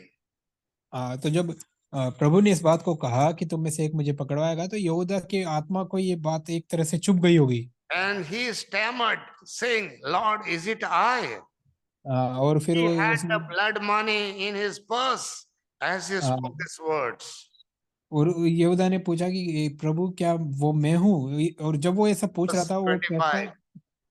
तो जब प्रभु ने इस बात को कहा कि तुम में से एक मुझे पकड़वाएगा तो यहूदा के आत्मा को ये बात एक तरह से चुभ गई होगी। And he stammered, saying, Lord, is it I? और फिर He वो had उसने the blood money in his purse as he spoke these words. और यहूदा ने पूछा कि प्रभु क्या वो मैं हूँ? और जब वो ऐसा पूछ रहा Verse था वो 25.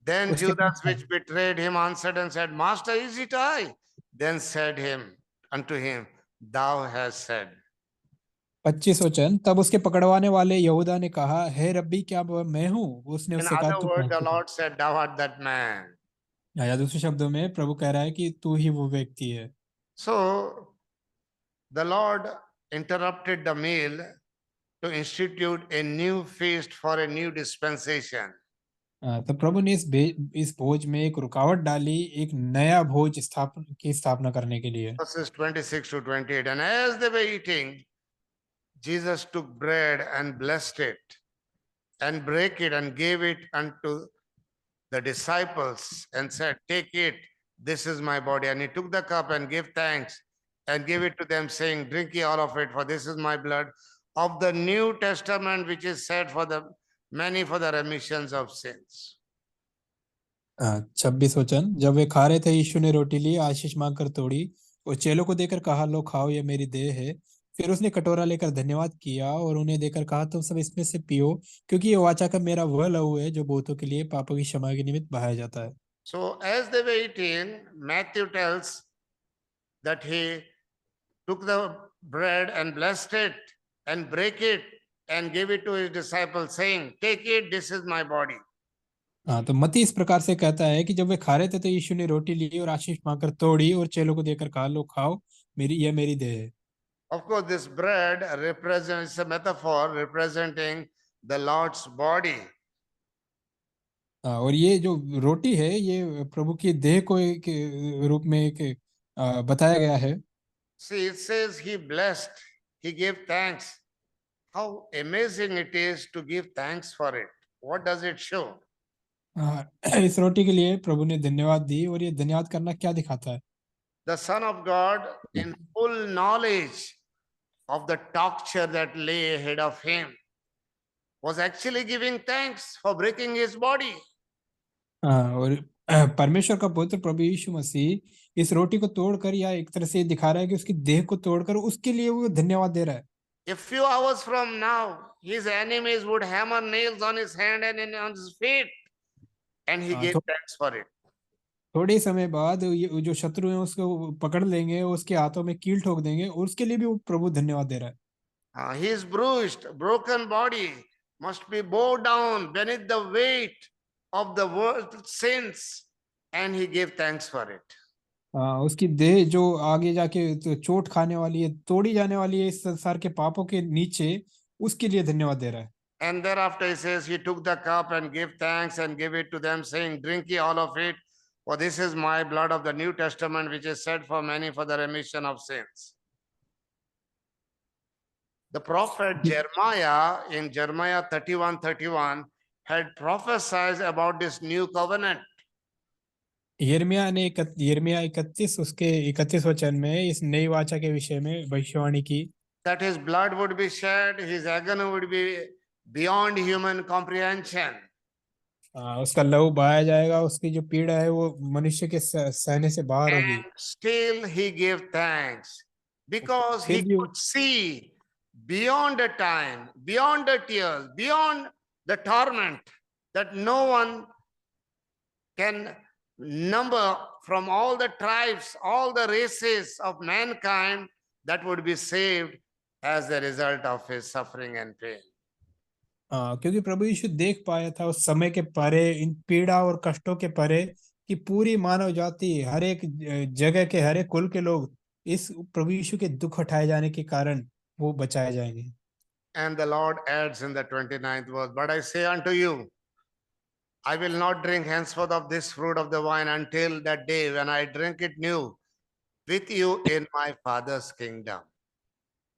Then उसके Judas, pass which betrayed him, answered and said, Master, is it I? Then said him unto him, Thou hast said. 25 वचन, तब उसके पकड़वाने वाले यहूदा ने कहा, हे रब्बी, क्या वह मैं हूँ? उसने In उससे कहा, other तू words, कौन the सा है? Lord said, thou art that man. या दूसरे शब्दों में प्रभु कह रहा है कि तू ही वो व्यक्ति है। So the Lord interrupted the meal to institute a new feast for a new dispensation. तो प्रभु ने इस भोज में एक रुकावट डाली, एक नया भोज स्थापना करने के लिए। Verses 26 to 28. And as they were eating, Jesus took bread and blessed it and brake it and gave it unto the disciples and said, take it, this is my body. And he took the cup and gave thanks and gave it to them, saying, drink ye all of it, for this is my blood of the New Testament, which is said for the many for the remissions of sins. 26 वचन, जब वे खा रहे थे, यीशु ने रोटी ली, आशीष मांगकर तोड़ी और चेलों को देकर कहा, लो खाओ, ये मेरी देह है। फिर उसने कटोरा लेकर धन्यवाद किया और उन्हें देकर कहा, तुम सब इसमें से पियो, क्योंकि ये वाचा का मेरा वह लहू है जो बहुतों के लिए पापों की क्षमा के निमित्त बहाया जाता है। So as they were eating, Matthew tells that he took the bread and blessed it and break it and gave it to his disciples, saying, take it, this is my body. हाँ, तो मत्ती इस प्रकार से कहता है कि जब वे खा रहे थे तो यीशु ने रोटी ली और आशीष मांगकर तोड़ी और चेलों को देकर कहा, लो खाओ, यह मेरी देह है। Of course, this bread represents a metaphor representing the Lord's body. और ये जो रोटी है, ये प्रभु की देह को एक रूप में एक बताया गया है। See, it says he blessed, he gave thanks. How amazing it is to give thanks for it. What does it show? इस रोटी के लिए प्रभु ने धन्यवाद दी, और ये धन्यवाद करना क्या दिखाता है? The Son of God, in full knowledge of the torture that lay ahead of him, was actually giving thanks for breaking his body. और परमेश्वर का पुत्र प्रभु यीशु मसीह इस रोटी को तोड़कर, या एक तरह से ये दिखा रहा है कि उसकी देह को तोड़कर उसके लिए वो धन्यवाद दे रहा है। A few hours from now, his enemies would hammer nails on his hand and on his feet, and he gave thanks for it. थोड़े समय बाद ये जो शत्रु हैं उसको पकड़ लेंगे, उसके हाथों में कील ठोक देंगे, और उसके लिए भी वो प्रभु धन्यवाद दे रहा है। His bruised, broken body must be bowed down beneath the weight of the world's sins, and he gave thanks for it. उसकी देह जो आगे जाके तो चोट खाने वाली है, तोड़ी जाने वाली है इस संसार के पापों के नीचे, उसके लिए धन्यवाद दे रहा है। And thereafter he says, he took the cup and gave thanks and gave it to them, saying, drink ye all of it, for this is my blood of the New Testament, which is shed for many for the remission of sins. The prophet Jeremiah, in Jeremiah 31:31, had prophesied about this new covenant. यिर्मयाह 31 उसके 31 वचन में इस नई वाचा के विषय में भविष्यवाणी की, That his blood would be shed, his agony would be beyond human comprehension. उसका लहू बहाया जाएगा, उसकी जो पीड़ा है वो मनुष्य के सहने से बाहर होगी। And still he gave thanks because फिर he भी could see beyond the time, beyond the tears, beyond the torment that no one can number from all the tribes, all the races of mankind that would be saved as a result of his suffering and pain. क्योंकि प्रभु यीशु देख पाया था उस समय के परे, इन पीड़ा और कष्टों के परे, कि पूरी मानव जाति, हर एक जगह के, हर एक कुल के लोग इस प्रभु यीशु के दुख उठाए जाने के कारण वो बचाए जाएंगे। And the Lord adds in the 29th verse, but I say unto you, I will not drink henceforth of this fruit of the vine until that day when I drink it new with you in my Father's kingdom.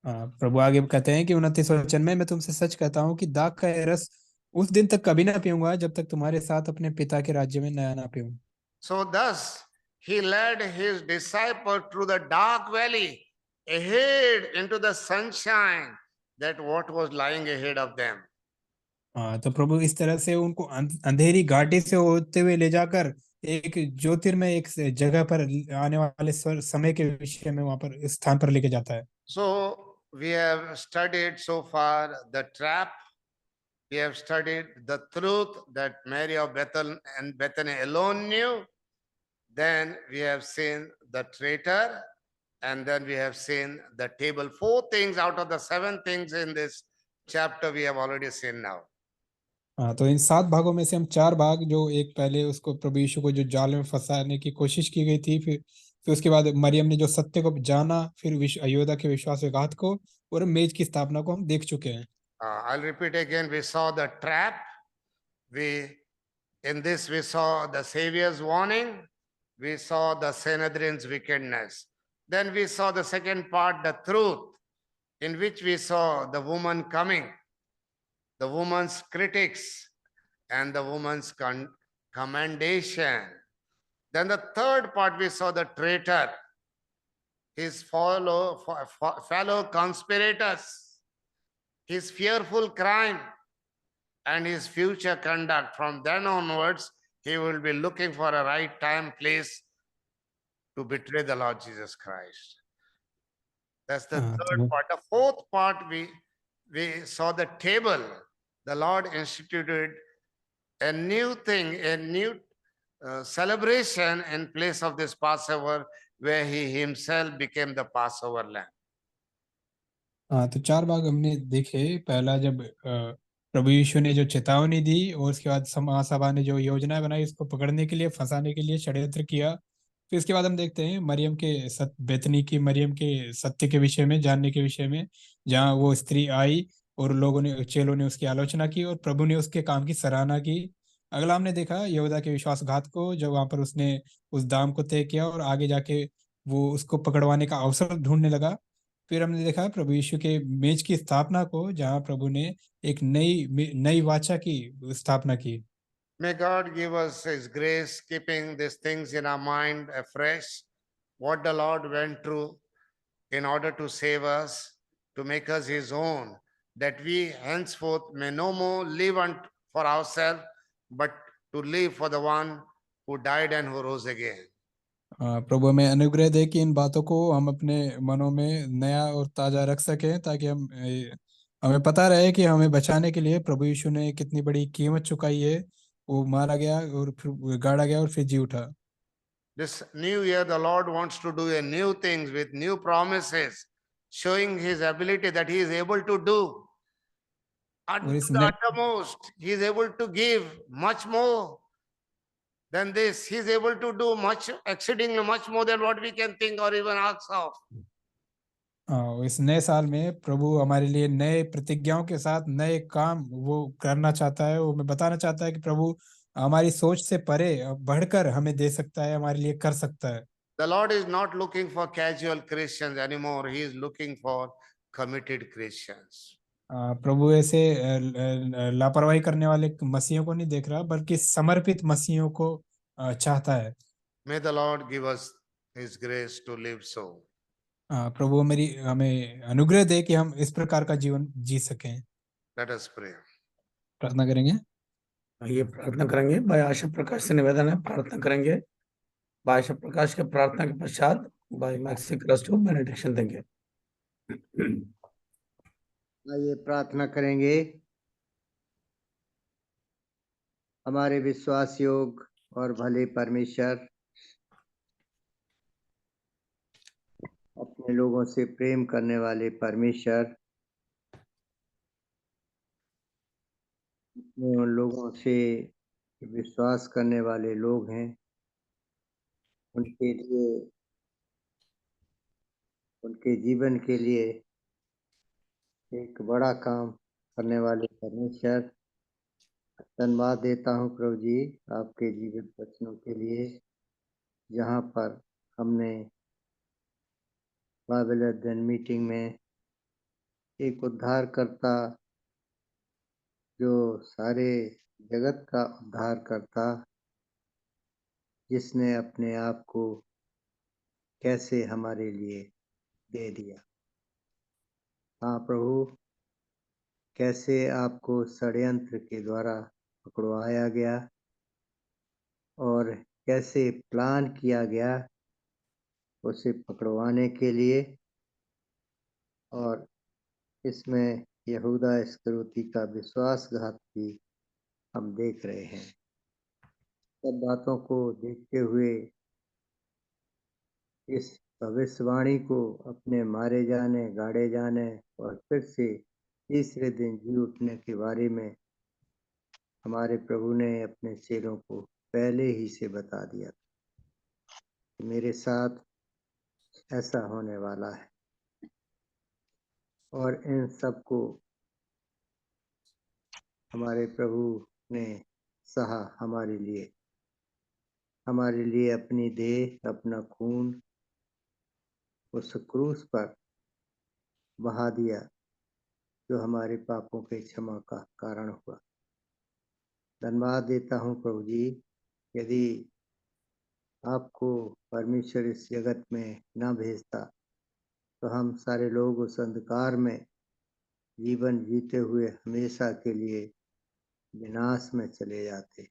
प्रभु आगे कहते हैं कि 29 वचन में, मैं तुमसे सच कहता हूँ कि दाख का यह रस उस दिन तक कभी ना पीऊंगा जब तक तुम्हारे साथ अपने पिता के राज्य में नया ना पीऊं। So thus he led his disciple through the dark valley ahead into the sunshine, that what was lying ahead of them. तो प्रभु इस तरह से उनको अंधेरी घाटी से होते हुए ले जाकर एक ज्योतिर्मय एक जगह पर आने वाले समय के विषय में वहां पर स्थान पर लेके जाता है। So we have studied so far the trap. We have studied the truth that Mary of Bethel and Bethany alone knew. Then we have seen the traitor, And then we have seen the table. 4 things out of the 7 things in this chapter we have already seen now. हाँ, तो इन 7 भागों में से हम 4 भाग, जो एक पहले उसको प्रभु यीशु को जो जाल में फंसाने की कोशिश की गई थी, फिर उसके बाद मरियम ने जो सत्य को जाना, फिर अयोध्या के विश्वासघात को और मेज की स्थापना को हम देख चुके हैं। I'll repeat again. We saw the trap. In this we saw the Savior's warning. We saw the Sanhedrin's wickedness. Then we saw the second part, the truth, in which we saw the woman coming, the woman's critics, and the woman's commendation. Then the third part, we saw the traitor, his fellow conspirators, his fearful crime, and his future conduct. From then onwards, he will be looking for a right time, place to betray the Lord Jesus Christ. That's the third part. The fourth part, we saw the table. The Lord instituted a new thing, a new celebration in place of this Passover, where he himself became the Passover lamb. हाँ, तो 4 भाग हमने देखे। पहला, जब प्रभु यीशु ने जो चेतावनी दी और उसके बाद महासभा ने जो योजना बनाई उसको पकड़ने के लिए, फंसाने के लिए षड्यंत्र किया। फिर इसके बाद हम देखते हैं मरियम के बेथनी की मरियम के सत्य के विषय में, जानने के विषय में, जहाँ वो स्त्री आई और लोगों ने, चेलों ने उसकी आलोचना की और प्रभु ने उसके काम की सराहना की। अगला हमने देखा यहूदा के विश्वासघात को, जो वहां पर उसने उस दाम को तय किया और आगे जाके वो उसको पकड़वाने का अवसर ढूंढने लगा। फिर हमने देखा प्रभु यीशु के मेज की स्थापना को, जहां प्रभु ने एक नई वाचा की स्थापना की। May God give us His grace, keeping these things in our mind afresh, what the Lord went through in order to save us, to make us His own, that we henceforth may no more live for ourselves, but to live for the one who died and who rose again. प्रभु हमें अनुग्रह दे कि इन बातों को हम अपने मनों में नया और ताजा रख सकें, ताकि हमें पता रहे कि हमें बचाने के लिए प्रभु यीशु ने कितनी बड़ी कीमत चुकाई है। वो मारा गया और फिर गाड़ा गया और फिर जी उठा। This new year, the Lord wants to do a new things with new promises, showing His ability that He is able to do और to इस the नए uttermost. He is able to give much more than this. He is able to do much, exceedingly much more than what we can think or even ask of. इस नए साल में प्रभु हमारे लिए नए प्रतिज्ञाओं के साथ नए काम वो करना चाहता है। वो हमें बताना चाहता है कि प्रभु हमारी सोच से परे बढ़कर हमें दे सकता है, हमारे लिए कर सकता है। The Lord is not looking for casual Christians anymore. He is looking for committed Christians. प्रभु ऐसे लापरवाही करने वाले मसीहों को नहीं देख रहा, बल्कि समर्पित मसीहों को चाहता है। May the Lord give us His grace to live so. प्रभु हमें अनुग्रह दे कि हम इस प्रकार का जीवन जी सकें। Let us pray. प्रार्थना करेंगे। ये प्रार्थना करेंगे। भाई आशा प्रकाश से निवेदन है, प्रार्थना करेंगे। भाई आशा प्रकाश के प्रार्थना के पश्चात भाई मैक्सी क्रस्टो बेनेडिक्शन देंगे। आइए प्रार्थना करेंगे। हमारे विश्वास योग और भले परमेश्वर, अपने लोगों से प्रेम करने वाले परमेश्वर, अपने उन लोगों से विश्वास करने वाले लोग हैं, उनके लिए, उनके जीवन के लिए एक बड़ा काम करने वाले परमेश्वर, धन्यवाद देता हूँ प्रभु जी आपके जीवित वचनों के लिए, जहाँ पर हमने बाइबल अध्ययन मीटिंग में एक उद्धारकर्ता, जो सारे जगत का उद्धार करता, जिसने अपने आप को कैसे हमारे लिए दे दिया। हाँ प्रभु, कैसे आपको षड्यंत्र के द्वारा पकड़वाया गया और कैसे प्लान किया गया उसे पकड़वाने के लिए, और इसमें यहूदा इस्करियोती का विश्वासघात भी हम देख रहे हैं। सब बातों को देखते हुए इस भविष्यवाणी को अपने मारे जाने, गाड़े जाने और फिर से तीसरे दिन जी उठने के बारे में हमारे प्रभु ने अपने चेलों को पहले ही से बता दिया था कि मेरे साथ ऐसा होने वाला है, और इन सबको हमारे प्रभु ने सहा हमारे लिए अपनी देह, अपना खून उस क्रूस पर बहा दिया, जो हमारे पापों के क्षमा का कारण हुआ। धन्यवाद देता हूँ प्रभु जी। यदि आपको परमेश्वर इस जगत में न भेजता तो हम सारे लोग उस अंधकार में जीवन जीते हुए हमेशा के लिए विनाश में चले जाते।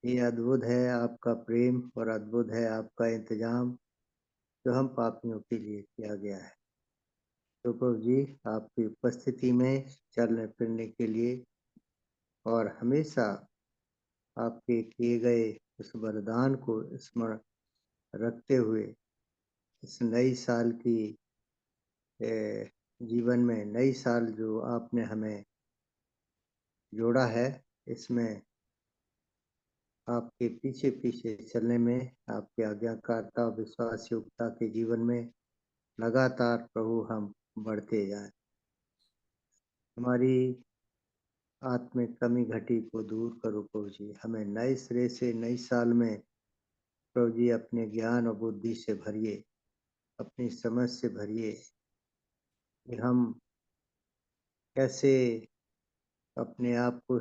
ये अद्भुत है आपका प्रेम और अद्भुत है आपका इंतजाम जो हम पापियों के लिए किया गया है। तो प्रभु जी, आपकी उपस्थिति में चलने फिरने के लिए और हमेशा आपके किए गए उस वरदान को स्मरण रखते हुए इस नई साल की जीवन में नई साल जो आपने हमें जोड़ा है, इसमें आपके पीछे पीछे चलने में, आपके आज्ञाकारिता विश्वास योग्यता के जीवन में लगातार प्रभु हम बढ़ते जाएं। हमारी आत्मिक कमी घटी को दूर करो प्रभु जी। हमें नए सिरे से नई साल में प्रभु जी अपने ज्ञान और बुद्धि से भरिए, अपनी समझ से भरिए कि हम कैसे अपने आप को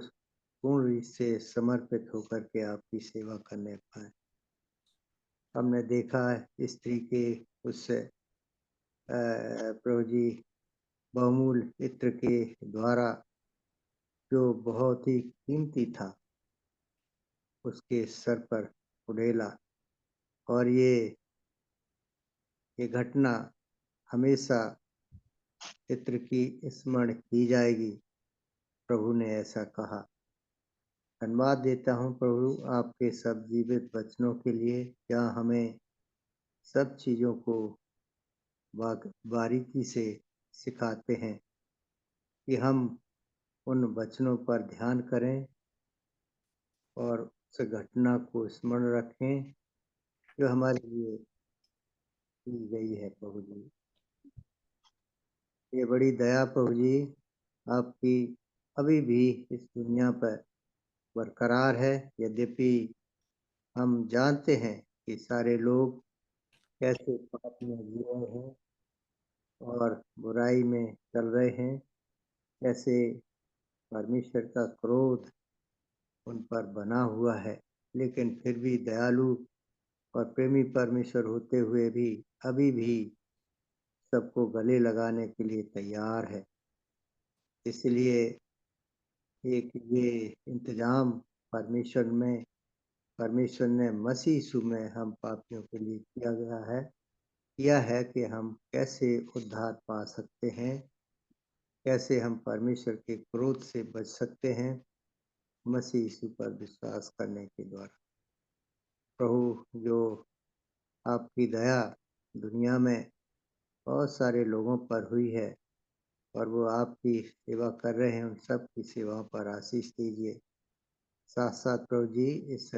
पूर्ण रूप से समर्पित होकर के आपकी सेवा करने पाए। हमने देखा है स्त्री के उस प्रभु जी बहुमूल्य इत्र के द्वारा जो बहुत ही कीमती था, उसके सर पर उड़ेला, और ये घटना हमेशा इत्र की स्मरण की जाएगी। प्रभु ने ऐसा कहा। धन्यवाद देता हूँ प्रभु आपके सब जीवित वचनों के लिए, जहाँ हमें सब चीज़ों को बारीकी से सिखाते हैं कि हम उन वचनों पर ध्यान करें और उस घटना को स्मरण रखें जो हमारे लिए की गई है। प्रभु जी, ये बड़ी दया प्रभु जी आपकी अभी भी इस दुनिया पर बरकरार है। यद्यपि हम जानते हैं कि सारे लोग कैसे पाप में जी रहे हैं और बुराई में चल रहे हैं, कैसे परमेश्वर का क्रोध उन पर बना हुआ है, लेकिन फिर भी दयालु और प्रेमी परमेश्वर होते हुए भी अभी भी सबको गले लगाने के लिए तैयार है। इसलिए एक ये इंतजाम परमेश्वर ने मसीह यीशु में हम पापियों के लिए किया है कि हम कैसे उद्धार पा सकते हैं, कैसे हम परमेश्वर के क्रोध से बच सकते हैं मसीह यीशु पर विश्वास करने के द्वारा। प्रभु, जो आपकी दया दुनिया में बहुत सारे लोगों पर हुई है और वो आपकी सेवा कर रहे हैं, उन सब की सेवा पर आशीष दीजिए। साथ साथ प्रभु जी, इस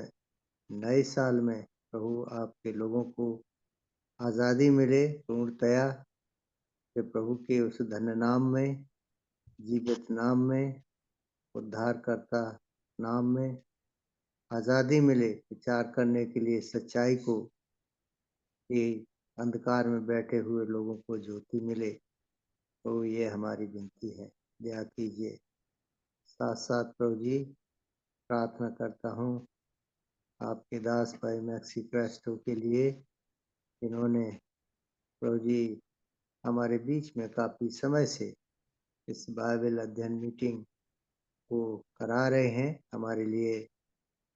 नए साल में प्रभु आपके लोगों को आज़ादी मिले पूर्णतया, कि प्रभु के उस धन्य नाम में, जीवित नाम में, उद्धारकर्ता नाम में आज़ादी मिले विचार करने के लिए, सच्चाई को, कि अंधकार में बैठे हुए लोगों को ज्योति मिले। तो ये हमारी विनती है, दया कीजिए। साथ साथ प्रभु जी, प्रार्थना करता हूँ आपके दास भाई मैक्सी क्राइस्टो के लिए, जिन्होंने प्रभु जी हमारे बीच में काफ़ी समय से इस बाइबल अध्ययन मीटिंग को करा रहे हैं। हमारे लिए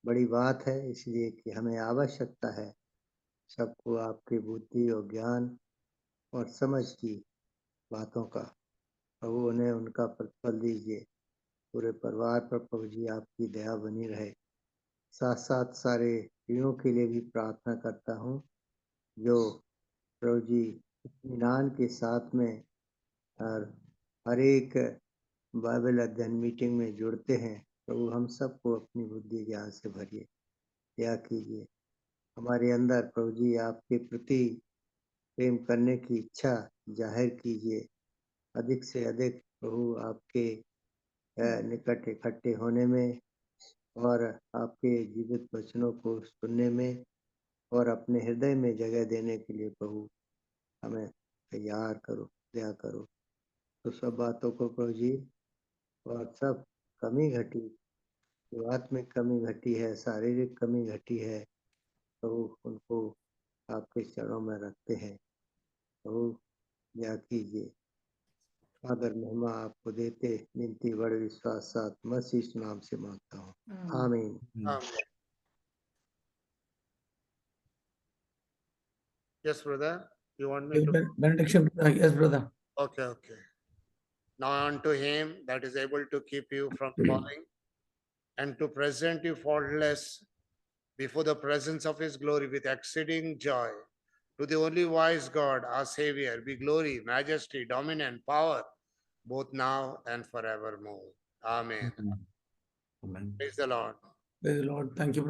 बड़ी बात है, इसलिए कि हमें आवश्यकता है सबको आपकी बुद्धि और ज्ञान और समझ की बातों का। प्रभु उन्हें उनका प्रतिफल दीजिए। पूरे परिवार पर प्रभु जी आपकी दया बनी रहे। साथ साथ सारे प्रियों के लिए भी प्रार्थना करता हूँ जो प्रभु जी इत्मीनान के साथ में और हर एक बाइबल अध्ययन मीटिंग में जुड़ते हैं। प्रभु हम सबको अपनी बुद्धि ज्ञान से भरिए, दया कीजिए हमारे अंदर। प्रभु जी आपके प्रति प्रेम करने की इच्छा जाहिर कीजिए, अधिक से अधिक प्रभु आपके निकट इकट्ठे होने में और आपके जीवित वचनों को सुनने में और अपने हृदय में जगह देने के लिए प्रभु हमें तैयार करो, दया करो। तो सब बातों को प्रभु जी और सब कमी घटी, जो आत्मिक कमी घटी है, शारीरिक कमी घटी है, प्रभु उनको आपके चरणों में रखते हैं। प्रभु दया कीजिए, आदर महिमा आपको देते, विनती बड़े विश्वास साथ मसीह यीशु नाम से मांगता हूँ, आमीन। Amen. Yes, brother, you want me to? Benediction, brother. Yes, brother. Okay, okay. Now unto him that is able to keep you from falling and to present you faultless before the presence of his glory with exceeding joy. To the only wise God, our Savior, be glory, majesty, dominion, power, both now and forevermore. Amen. Amen. Praise the Lord. Praise the Lord. Thank you.